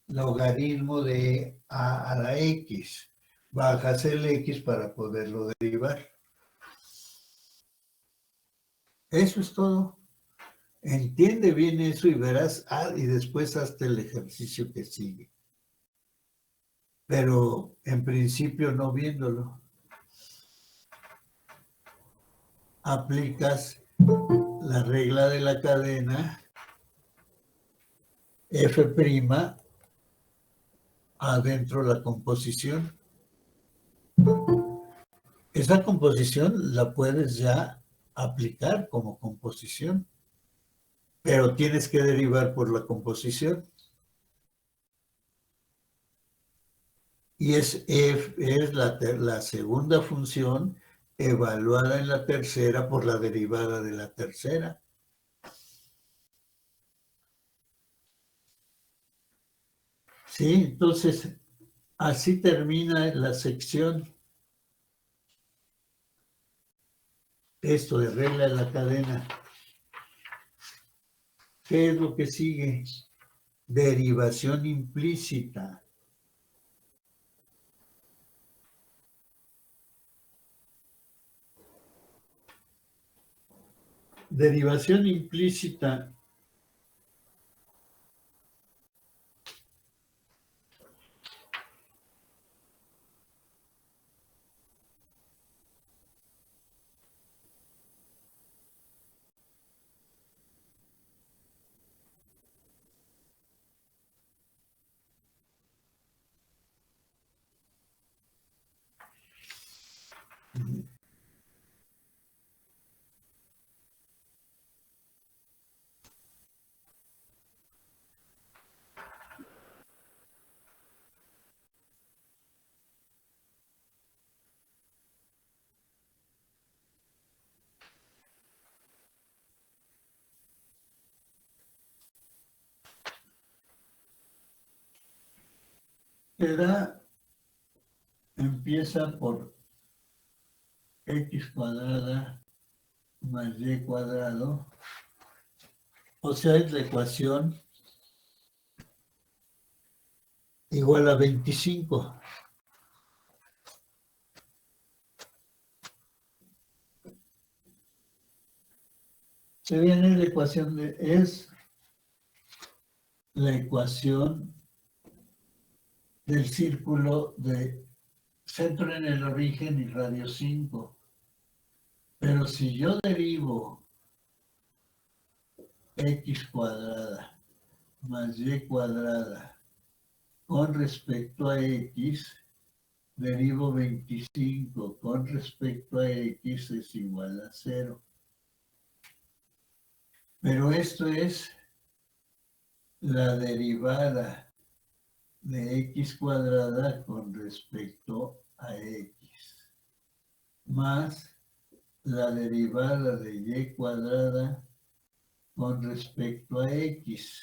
Logaritmo de a la X. Bajas el X para poderlo derivar. Eso es todo. Entiende bien eso y verás, y después hazte el ejercicio que sigue. Pero en principio no viéndolo. Aplicas la regla de la cadena F' adentro de la composición. esa composición la puedes ya aplicar como composición, pero tienes que derivar por la composición. Y es la segunda función evaluada en la tercera por la derivada de la tercera. Sí, entonces así termina la sección. Esto de regla de la cadena. ¿Qué es lo que sigue? Derivación implícita. Derivación implícita empieza por x cuadrada más y cuadrado, o sea, es la ecuación igual a 25. Se viene la ecuación es la ecuación del círculo de centro en el origen y radio 5. Pero si yo derivo x cuadrada más y cuadrada con respecto a x, derivo 25 con respecto a x es igual a 0. Pero esto es la derivada de x cuadrada con respecto a x, más la derivada de y cuadrada con respecto a x.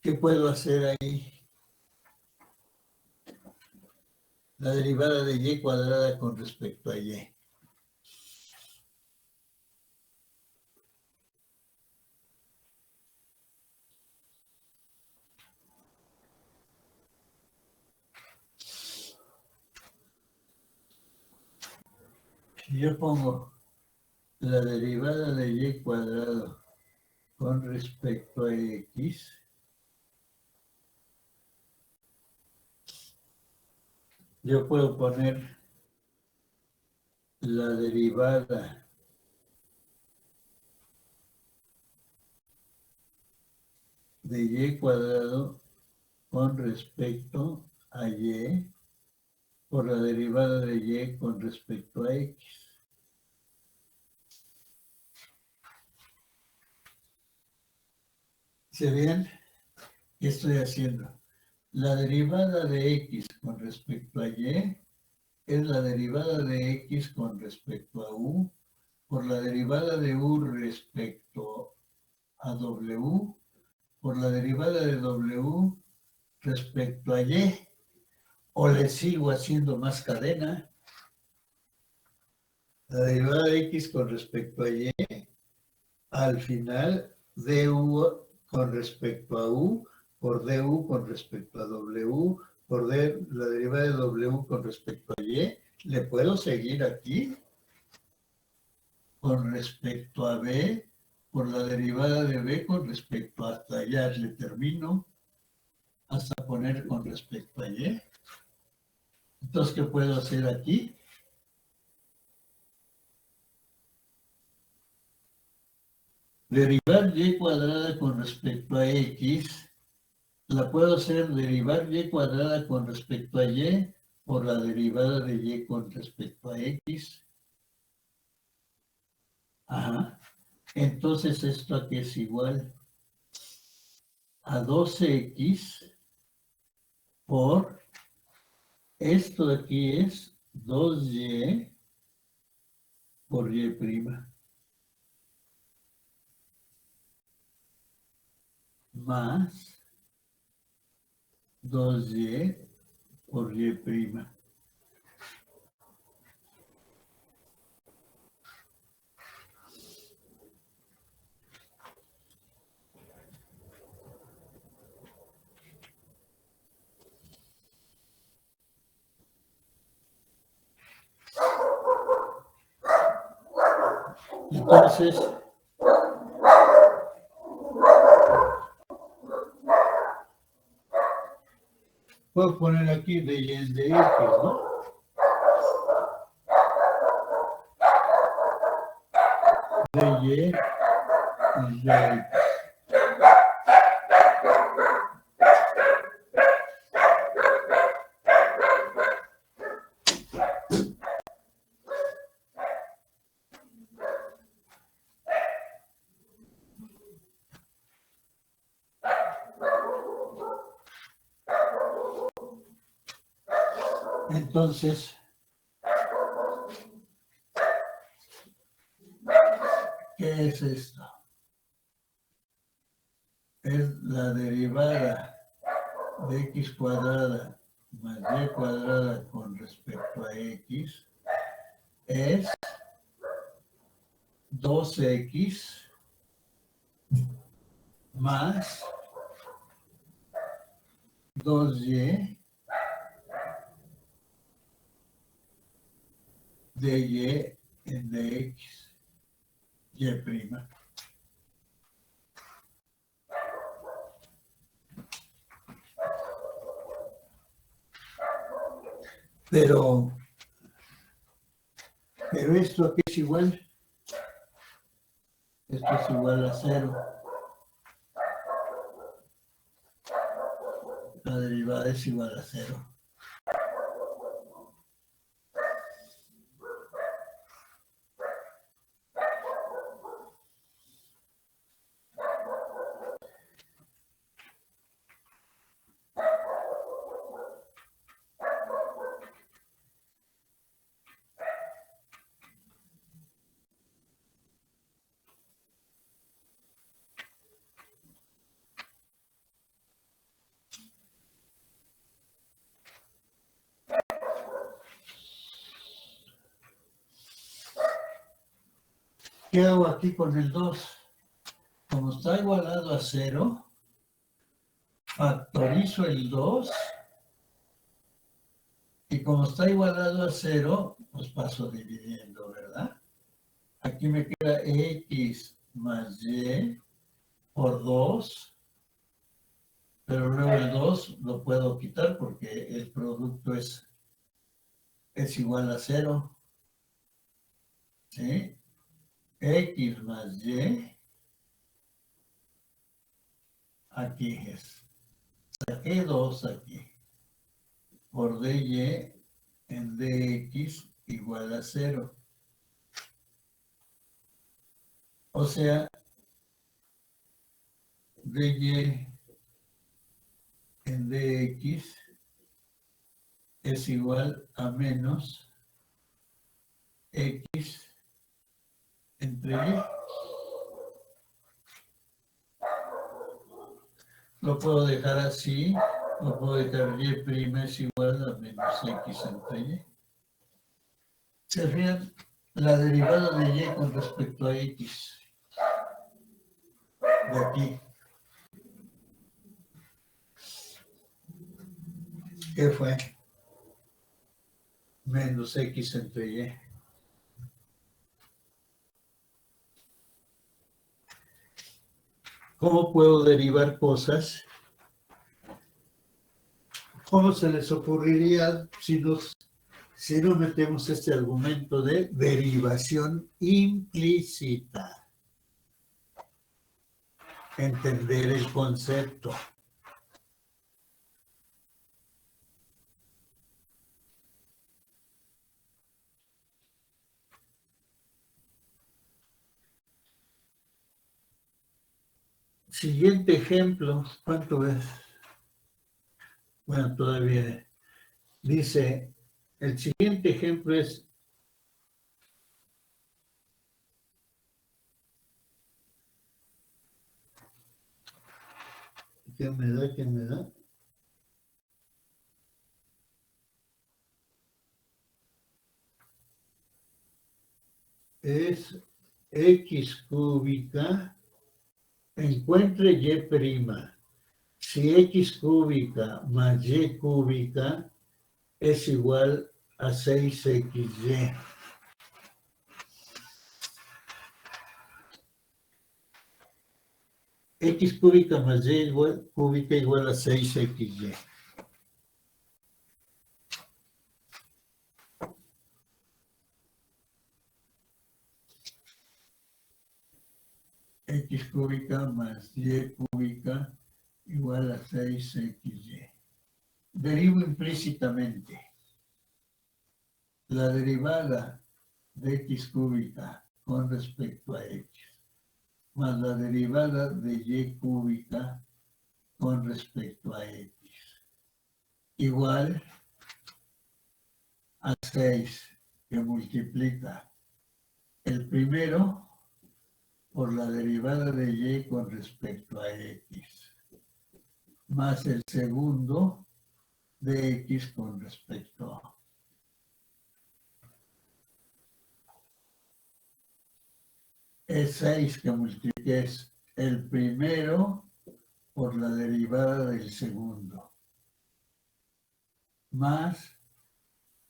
¿Qué puedo hacer ahí? La derivada de y cuadrada con respecto a y. Si yo pongo la derivada de y cuadrado con respecto a x, yo puedo poner la derivada de y cuadrado con respecto a y por la derivada de y con respecto a x. ¿Se ven? ¿Qué estoy haciendo? La derivada de x con respecto a y es la derivada de x con respecto a u por la derivada de u respecto a w por la derivada de w respecto a y. O le sigo haciendo más cadena. La derivada de x con respecto a y, al final du con respecto a u, por du con respecto a w, por la derivada de w con respecto a y, le puedo seguir aquí con respecto a b, por la derivada de b con respecto a hasta allá le termino, hasta poner con respecto a y. Entonces, ¿qué puedo hacer aquí? Derivar y cuadrada con respecto a x, la puedo hacer derivar y cuadrada con respecto a y por la derivada de y con respecto a x. Ajá. Entonces, ¿esto aquí es igual? A 12x por, esto de aquí es 2y por y'. Más 2y por y'. Entonces, puedo poner aquí de y en de x, ¿no? De y en de x. Entonces, ¿qué es esto? Es la derivada de x cuadrada más y cuadrada con respecto a x es 2x más 2y de y en de x, y'. Pero esto aquí es igual. Esto es igual a 0. La derivada es igual a 0. ¿Qué hago aquí con el 2? Como está igualado a 0, factorizo el 2 y como está igualado a 0, pues paso dividiendo, ¿verdad? Aquí me queda x más y por 2, pero luego el 2 lo puedo quitar porque el producto es igual a 0. ¿Sí? X más y, aquí es. Saqué 2 aquí. Por dy en dx igual a 0. O sea, dy en dx es igual a menos x entre y. Lo puedo dejar así, lo puedo dejar y' es igual a menos x entre y. Se fijan la derivada de y con respecto a x. De aquí. ¿Qué fue? Menos x entre y. ¿Cómo puedo derivar cosas? ¿Cómo se les ocurriría si no metemos este argumento de derivación implícita? Entender el concepto. Siguiente ejemplo, ¿cuánto es? Bueno, todavía dice, el siguiente ejemplo es ¿qué me da? ¿Qué me da? Es X cúbica, encuentre Y prima. Si X cúbica más Y cúbica es igual a 6XY. X cúbica más Y cúbica igual a 6XY. X cúbica más Y cúbica igual a 6XY. Derivo implícitamente. La derivada de X cúbica con respecto a X más la derivada de Y cúbica con respecto a X igual a 6 que multiplica el primero por la derivada de Y con respecto a X más el segundo de X con respecto a es 6 que multipliques el primero por la derivada del segundo, más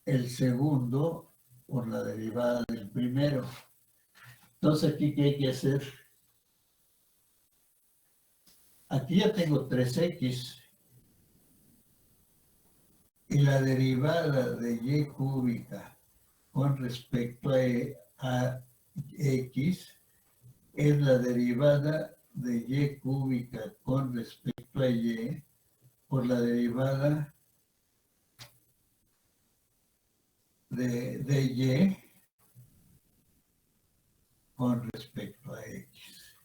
el segundo por la derivada del primero. Entonces, ¿aquí qué hay que hacer? Aquí ya tengo 3x y la derivada de Y cúbica con respecto a X es la derivada de Y cúbica con respecto a Y por la derivada de Y con respecto a X.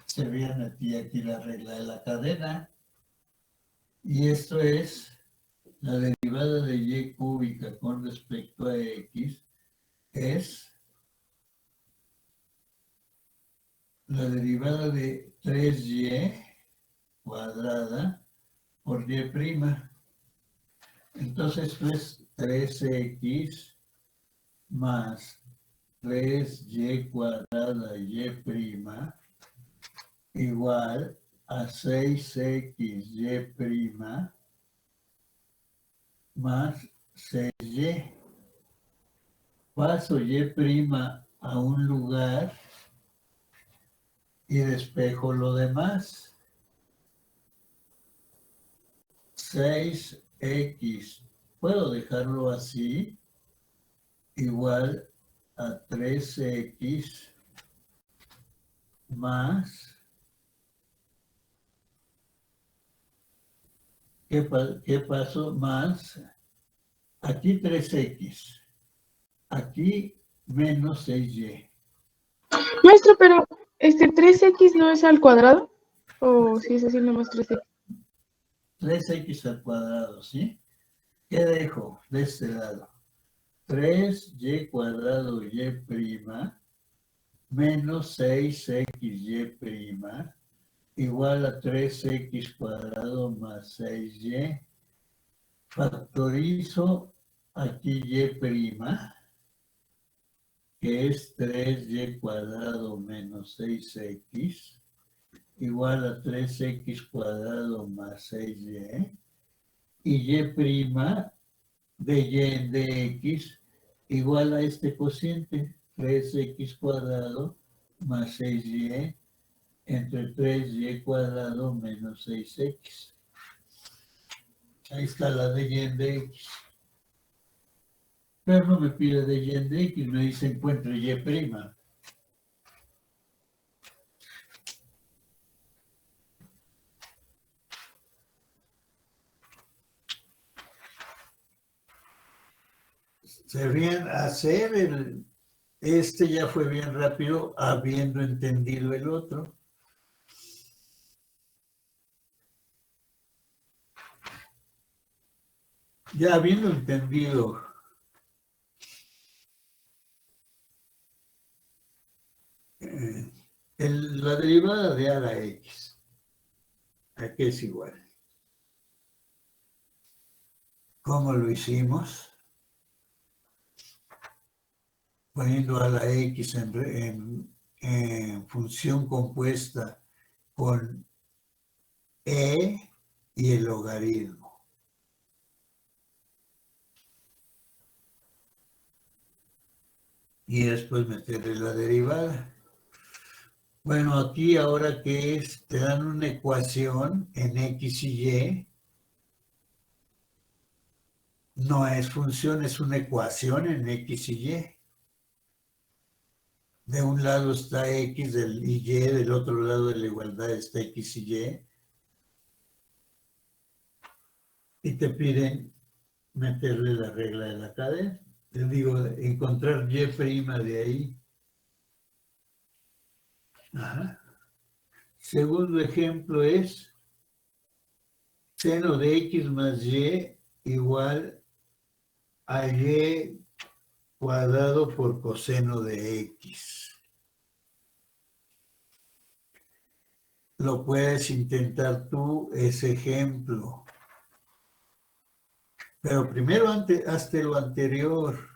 Se vean aquí la regla de la cadena. Y esto es la derivada de Y cúbica con respecto a X es la derivada de 3Y cuadrada por Y prima. Entonces esto es 3X más 3Y cuadrada Y prima igual a 6XY prima más 6Y. Paso Y prima a un lugar y despejo lo demás. 6x, puedo dejarlo así, igual a 3x más, ¿qué pasó? Más, aquí 3x, aquí menos 6y. Maestro, pero 3x no es al cuadrado. ¿O si es así nomás 3x? 3x al cuadrado, ¿sí? ¿Qué dejo de este lado? 3y cuadrado y prima menos 6xy prima igual a 3x cuadrado más 6y. Factorizo aquí y prima, que es 3y cuadrado menos 6x, igual a 3x cuadrado más 6y. Y y prima de y en dx igual a este cociente, 3x cuadrado más 6y entre 3y cuadrado menos 6x. Ahí está la de y en dx. Pero no me pide de y en dx, me dice encuentre y prima. Se viene a hacer Este ya fue bien rápido, habiendo entendido el otro. Ya habiendo entendido la derivada de a la x, ¿a qué es igual? ¿Cómo lo hicimos? Poniendo a la x en función compuesta con e y el logaritmo. Y después meterle la derivada. Bueno, aquí ahora que es, te dan una ecuación en x y y. No es función, es una ecuación en x y y. De un lado está x y y, del otro lado de la igualdad está x y y. Y te piden meterle la regla de la cadena. Te digo, encontrar y' de ahí. Ajá. Segundo ejemplo es seno de x más y igual a y cuadrado por coseno de x. Lo puedes intentar tú, ese ejemplo. Pero primero hazte lo anterior.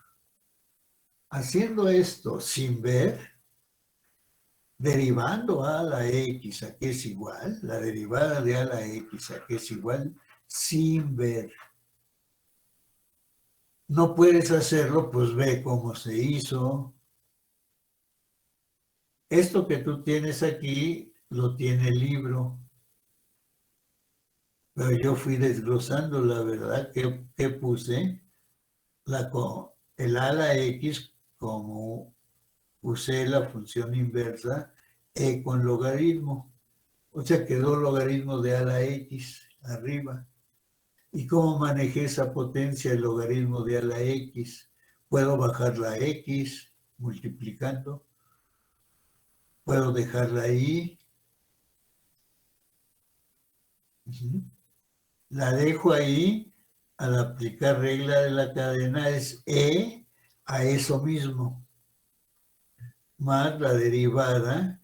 Haciendo esto sin ver, derivando a la x a que es igual, la derivada de a la x a que es igual, sin ver. No puedes hacerlo, pues ve cómo se hizo. Esto que tú tienes aquí, lo tiene el libro. Pero yo fui desglosando, la verdad, que puse el a la x como usé la función inversa e con logaritmo. O sea, quedó logaritmo de a la x arriba. ¿Y cómo manejé esa potencia, el logaritmo de a la x? Puedo bajar la x multiplicando. Puedo dejarla ahí. La dejo ahí. Al aplicar regla de la cadena es e a eso mismo, más la derivada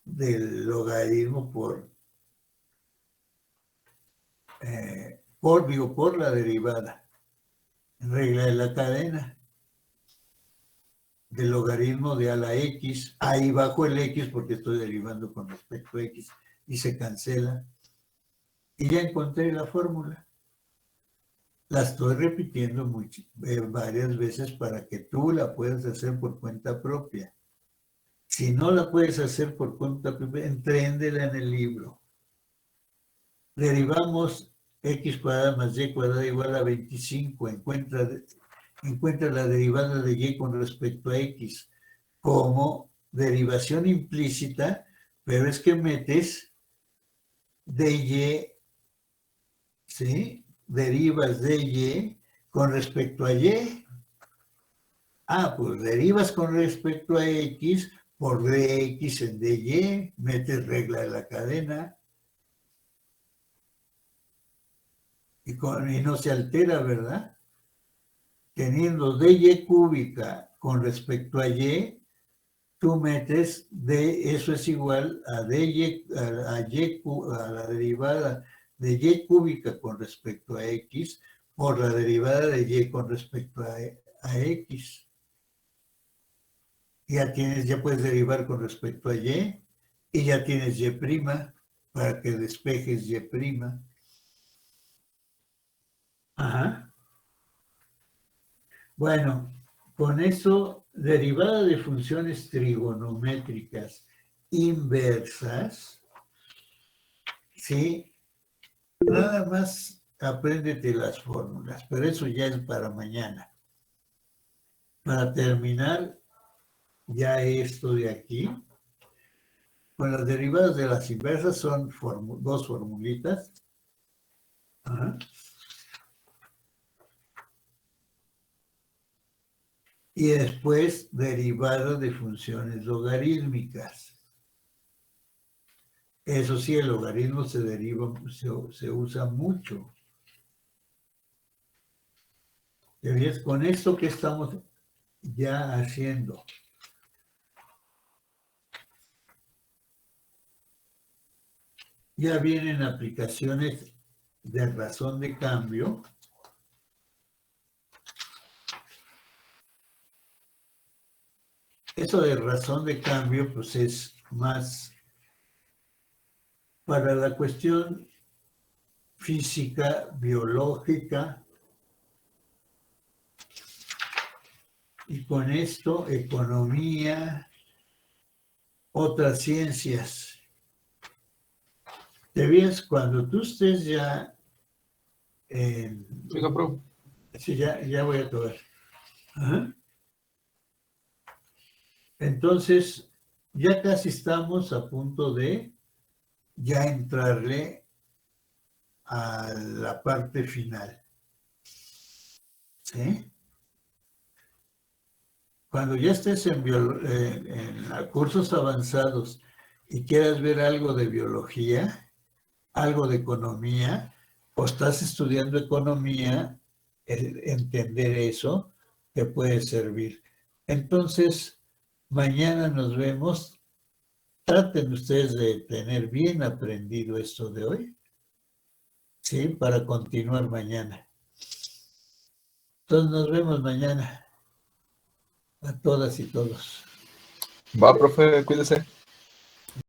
del logaritmo por la derivada, regla de la cadena, del logaritmo de a la x, ahí bajo el x porque estoy derivando con respecto a x y se cancela. Y ya encontré la fórmula. La estoy repitiendo varias veces para que tú la puedas hacer por cuenta propia. Si no la puedes hacer por cuenta propia, entréndela en el libro. Derivamos x cuadrada más y cuadrada igual a 25. Encuentra la derivada de y con respecto a x como derivación implícita, pero es que metes dy, ¿sí? Derivas dy con respecto a y. Ah, pues derivas con respecto a x por dx en dy, metes regla de la cadena y no se altera, ¿verdad? Teniendo dy cúbica con respecto a y, tú metes eso es igual a dy, a la derivada de y cúbica con respecto a x por la derivada de y con respecto a x. Ya puedes derivar con respecto a y ya tienes y' para que despejes y'. Ajá. Bueno, con eso, derivada de funciones trigonométricas inversas, ¿sí? Nada más apréndete las fórmulas, pero eso ya es para mañana. Para terminar ya esto de aquí, con las derivadas de las inversas son dos formulitas. Ajá. y después derivada de funciones logarítmicas. Eso sí, el logaritmo se usa mucho. ¿Ves? Con esto que estamos ya haciendo. Ya vienen aplicaciones de razón de cambio. Eso de razón de cambio, pues es más para la cuestión física, biológica, y con esto economía, otras ciencias. ¿Te ves? Cuando tú estés ya en... Oiga, profe. Sí, ya voy a acabar. Ajá. Entonces, ya casi estamos a punto de ya entrarle a la parte final. ¿Sí? Cuando ya estés en cursos avanzados y quieras ver algo de biología, algo de economía, o estás estudiando economía, entender eso te puede servir. Entonces, mañana nos vemos. Traten ustedes de tener bien aprendido esto de hoy, ¿sí? Para continuar mañana. Entonces, nos vemos mañana. A todas y todos. Va, profe, cuídese.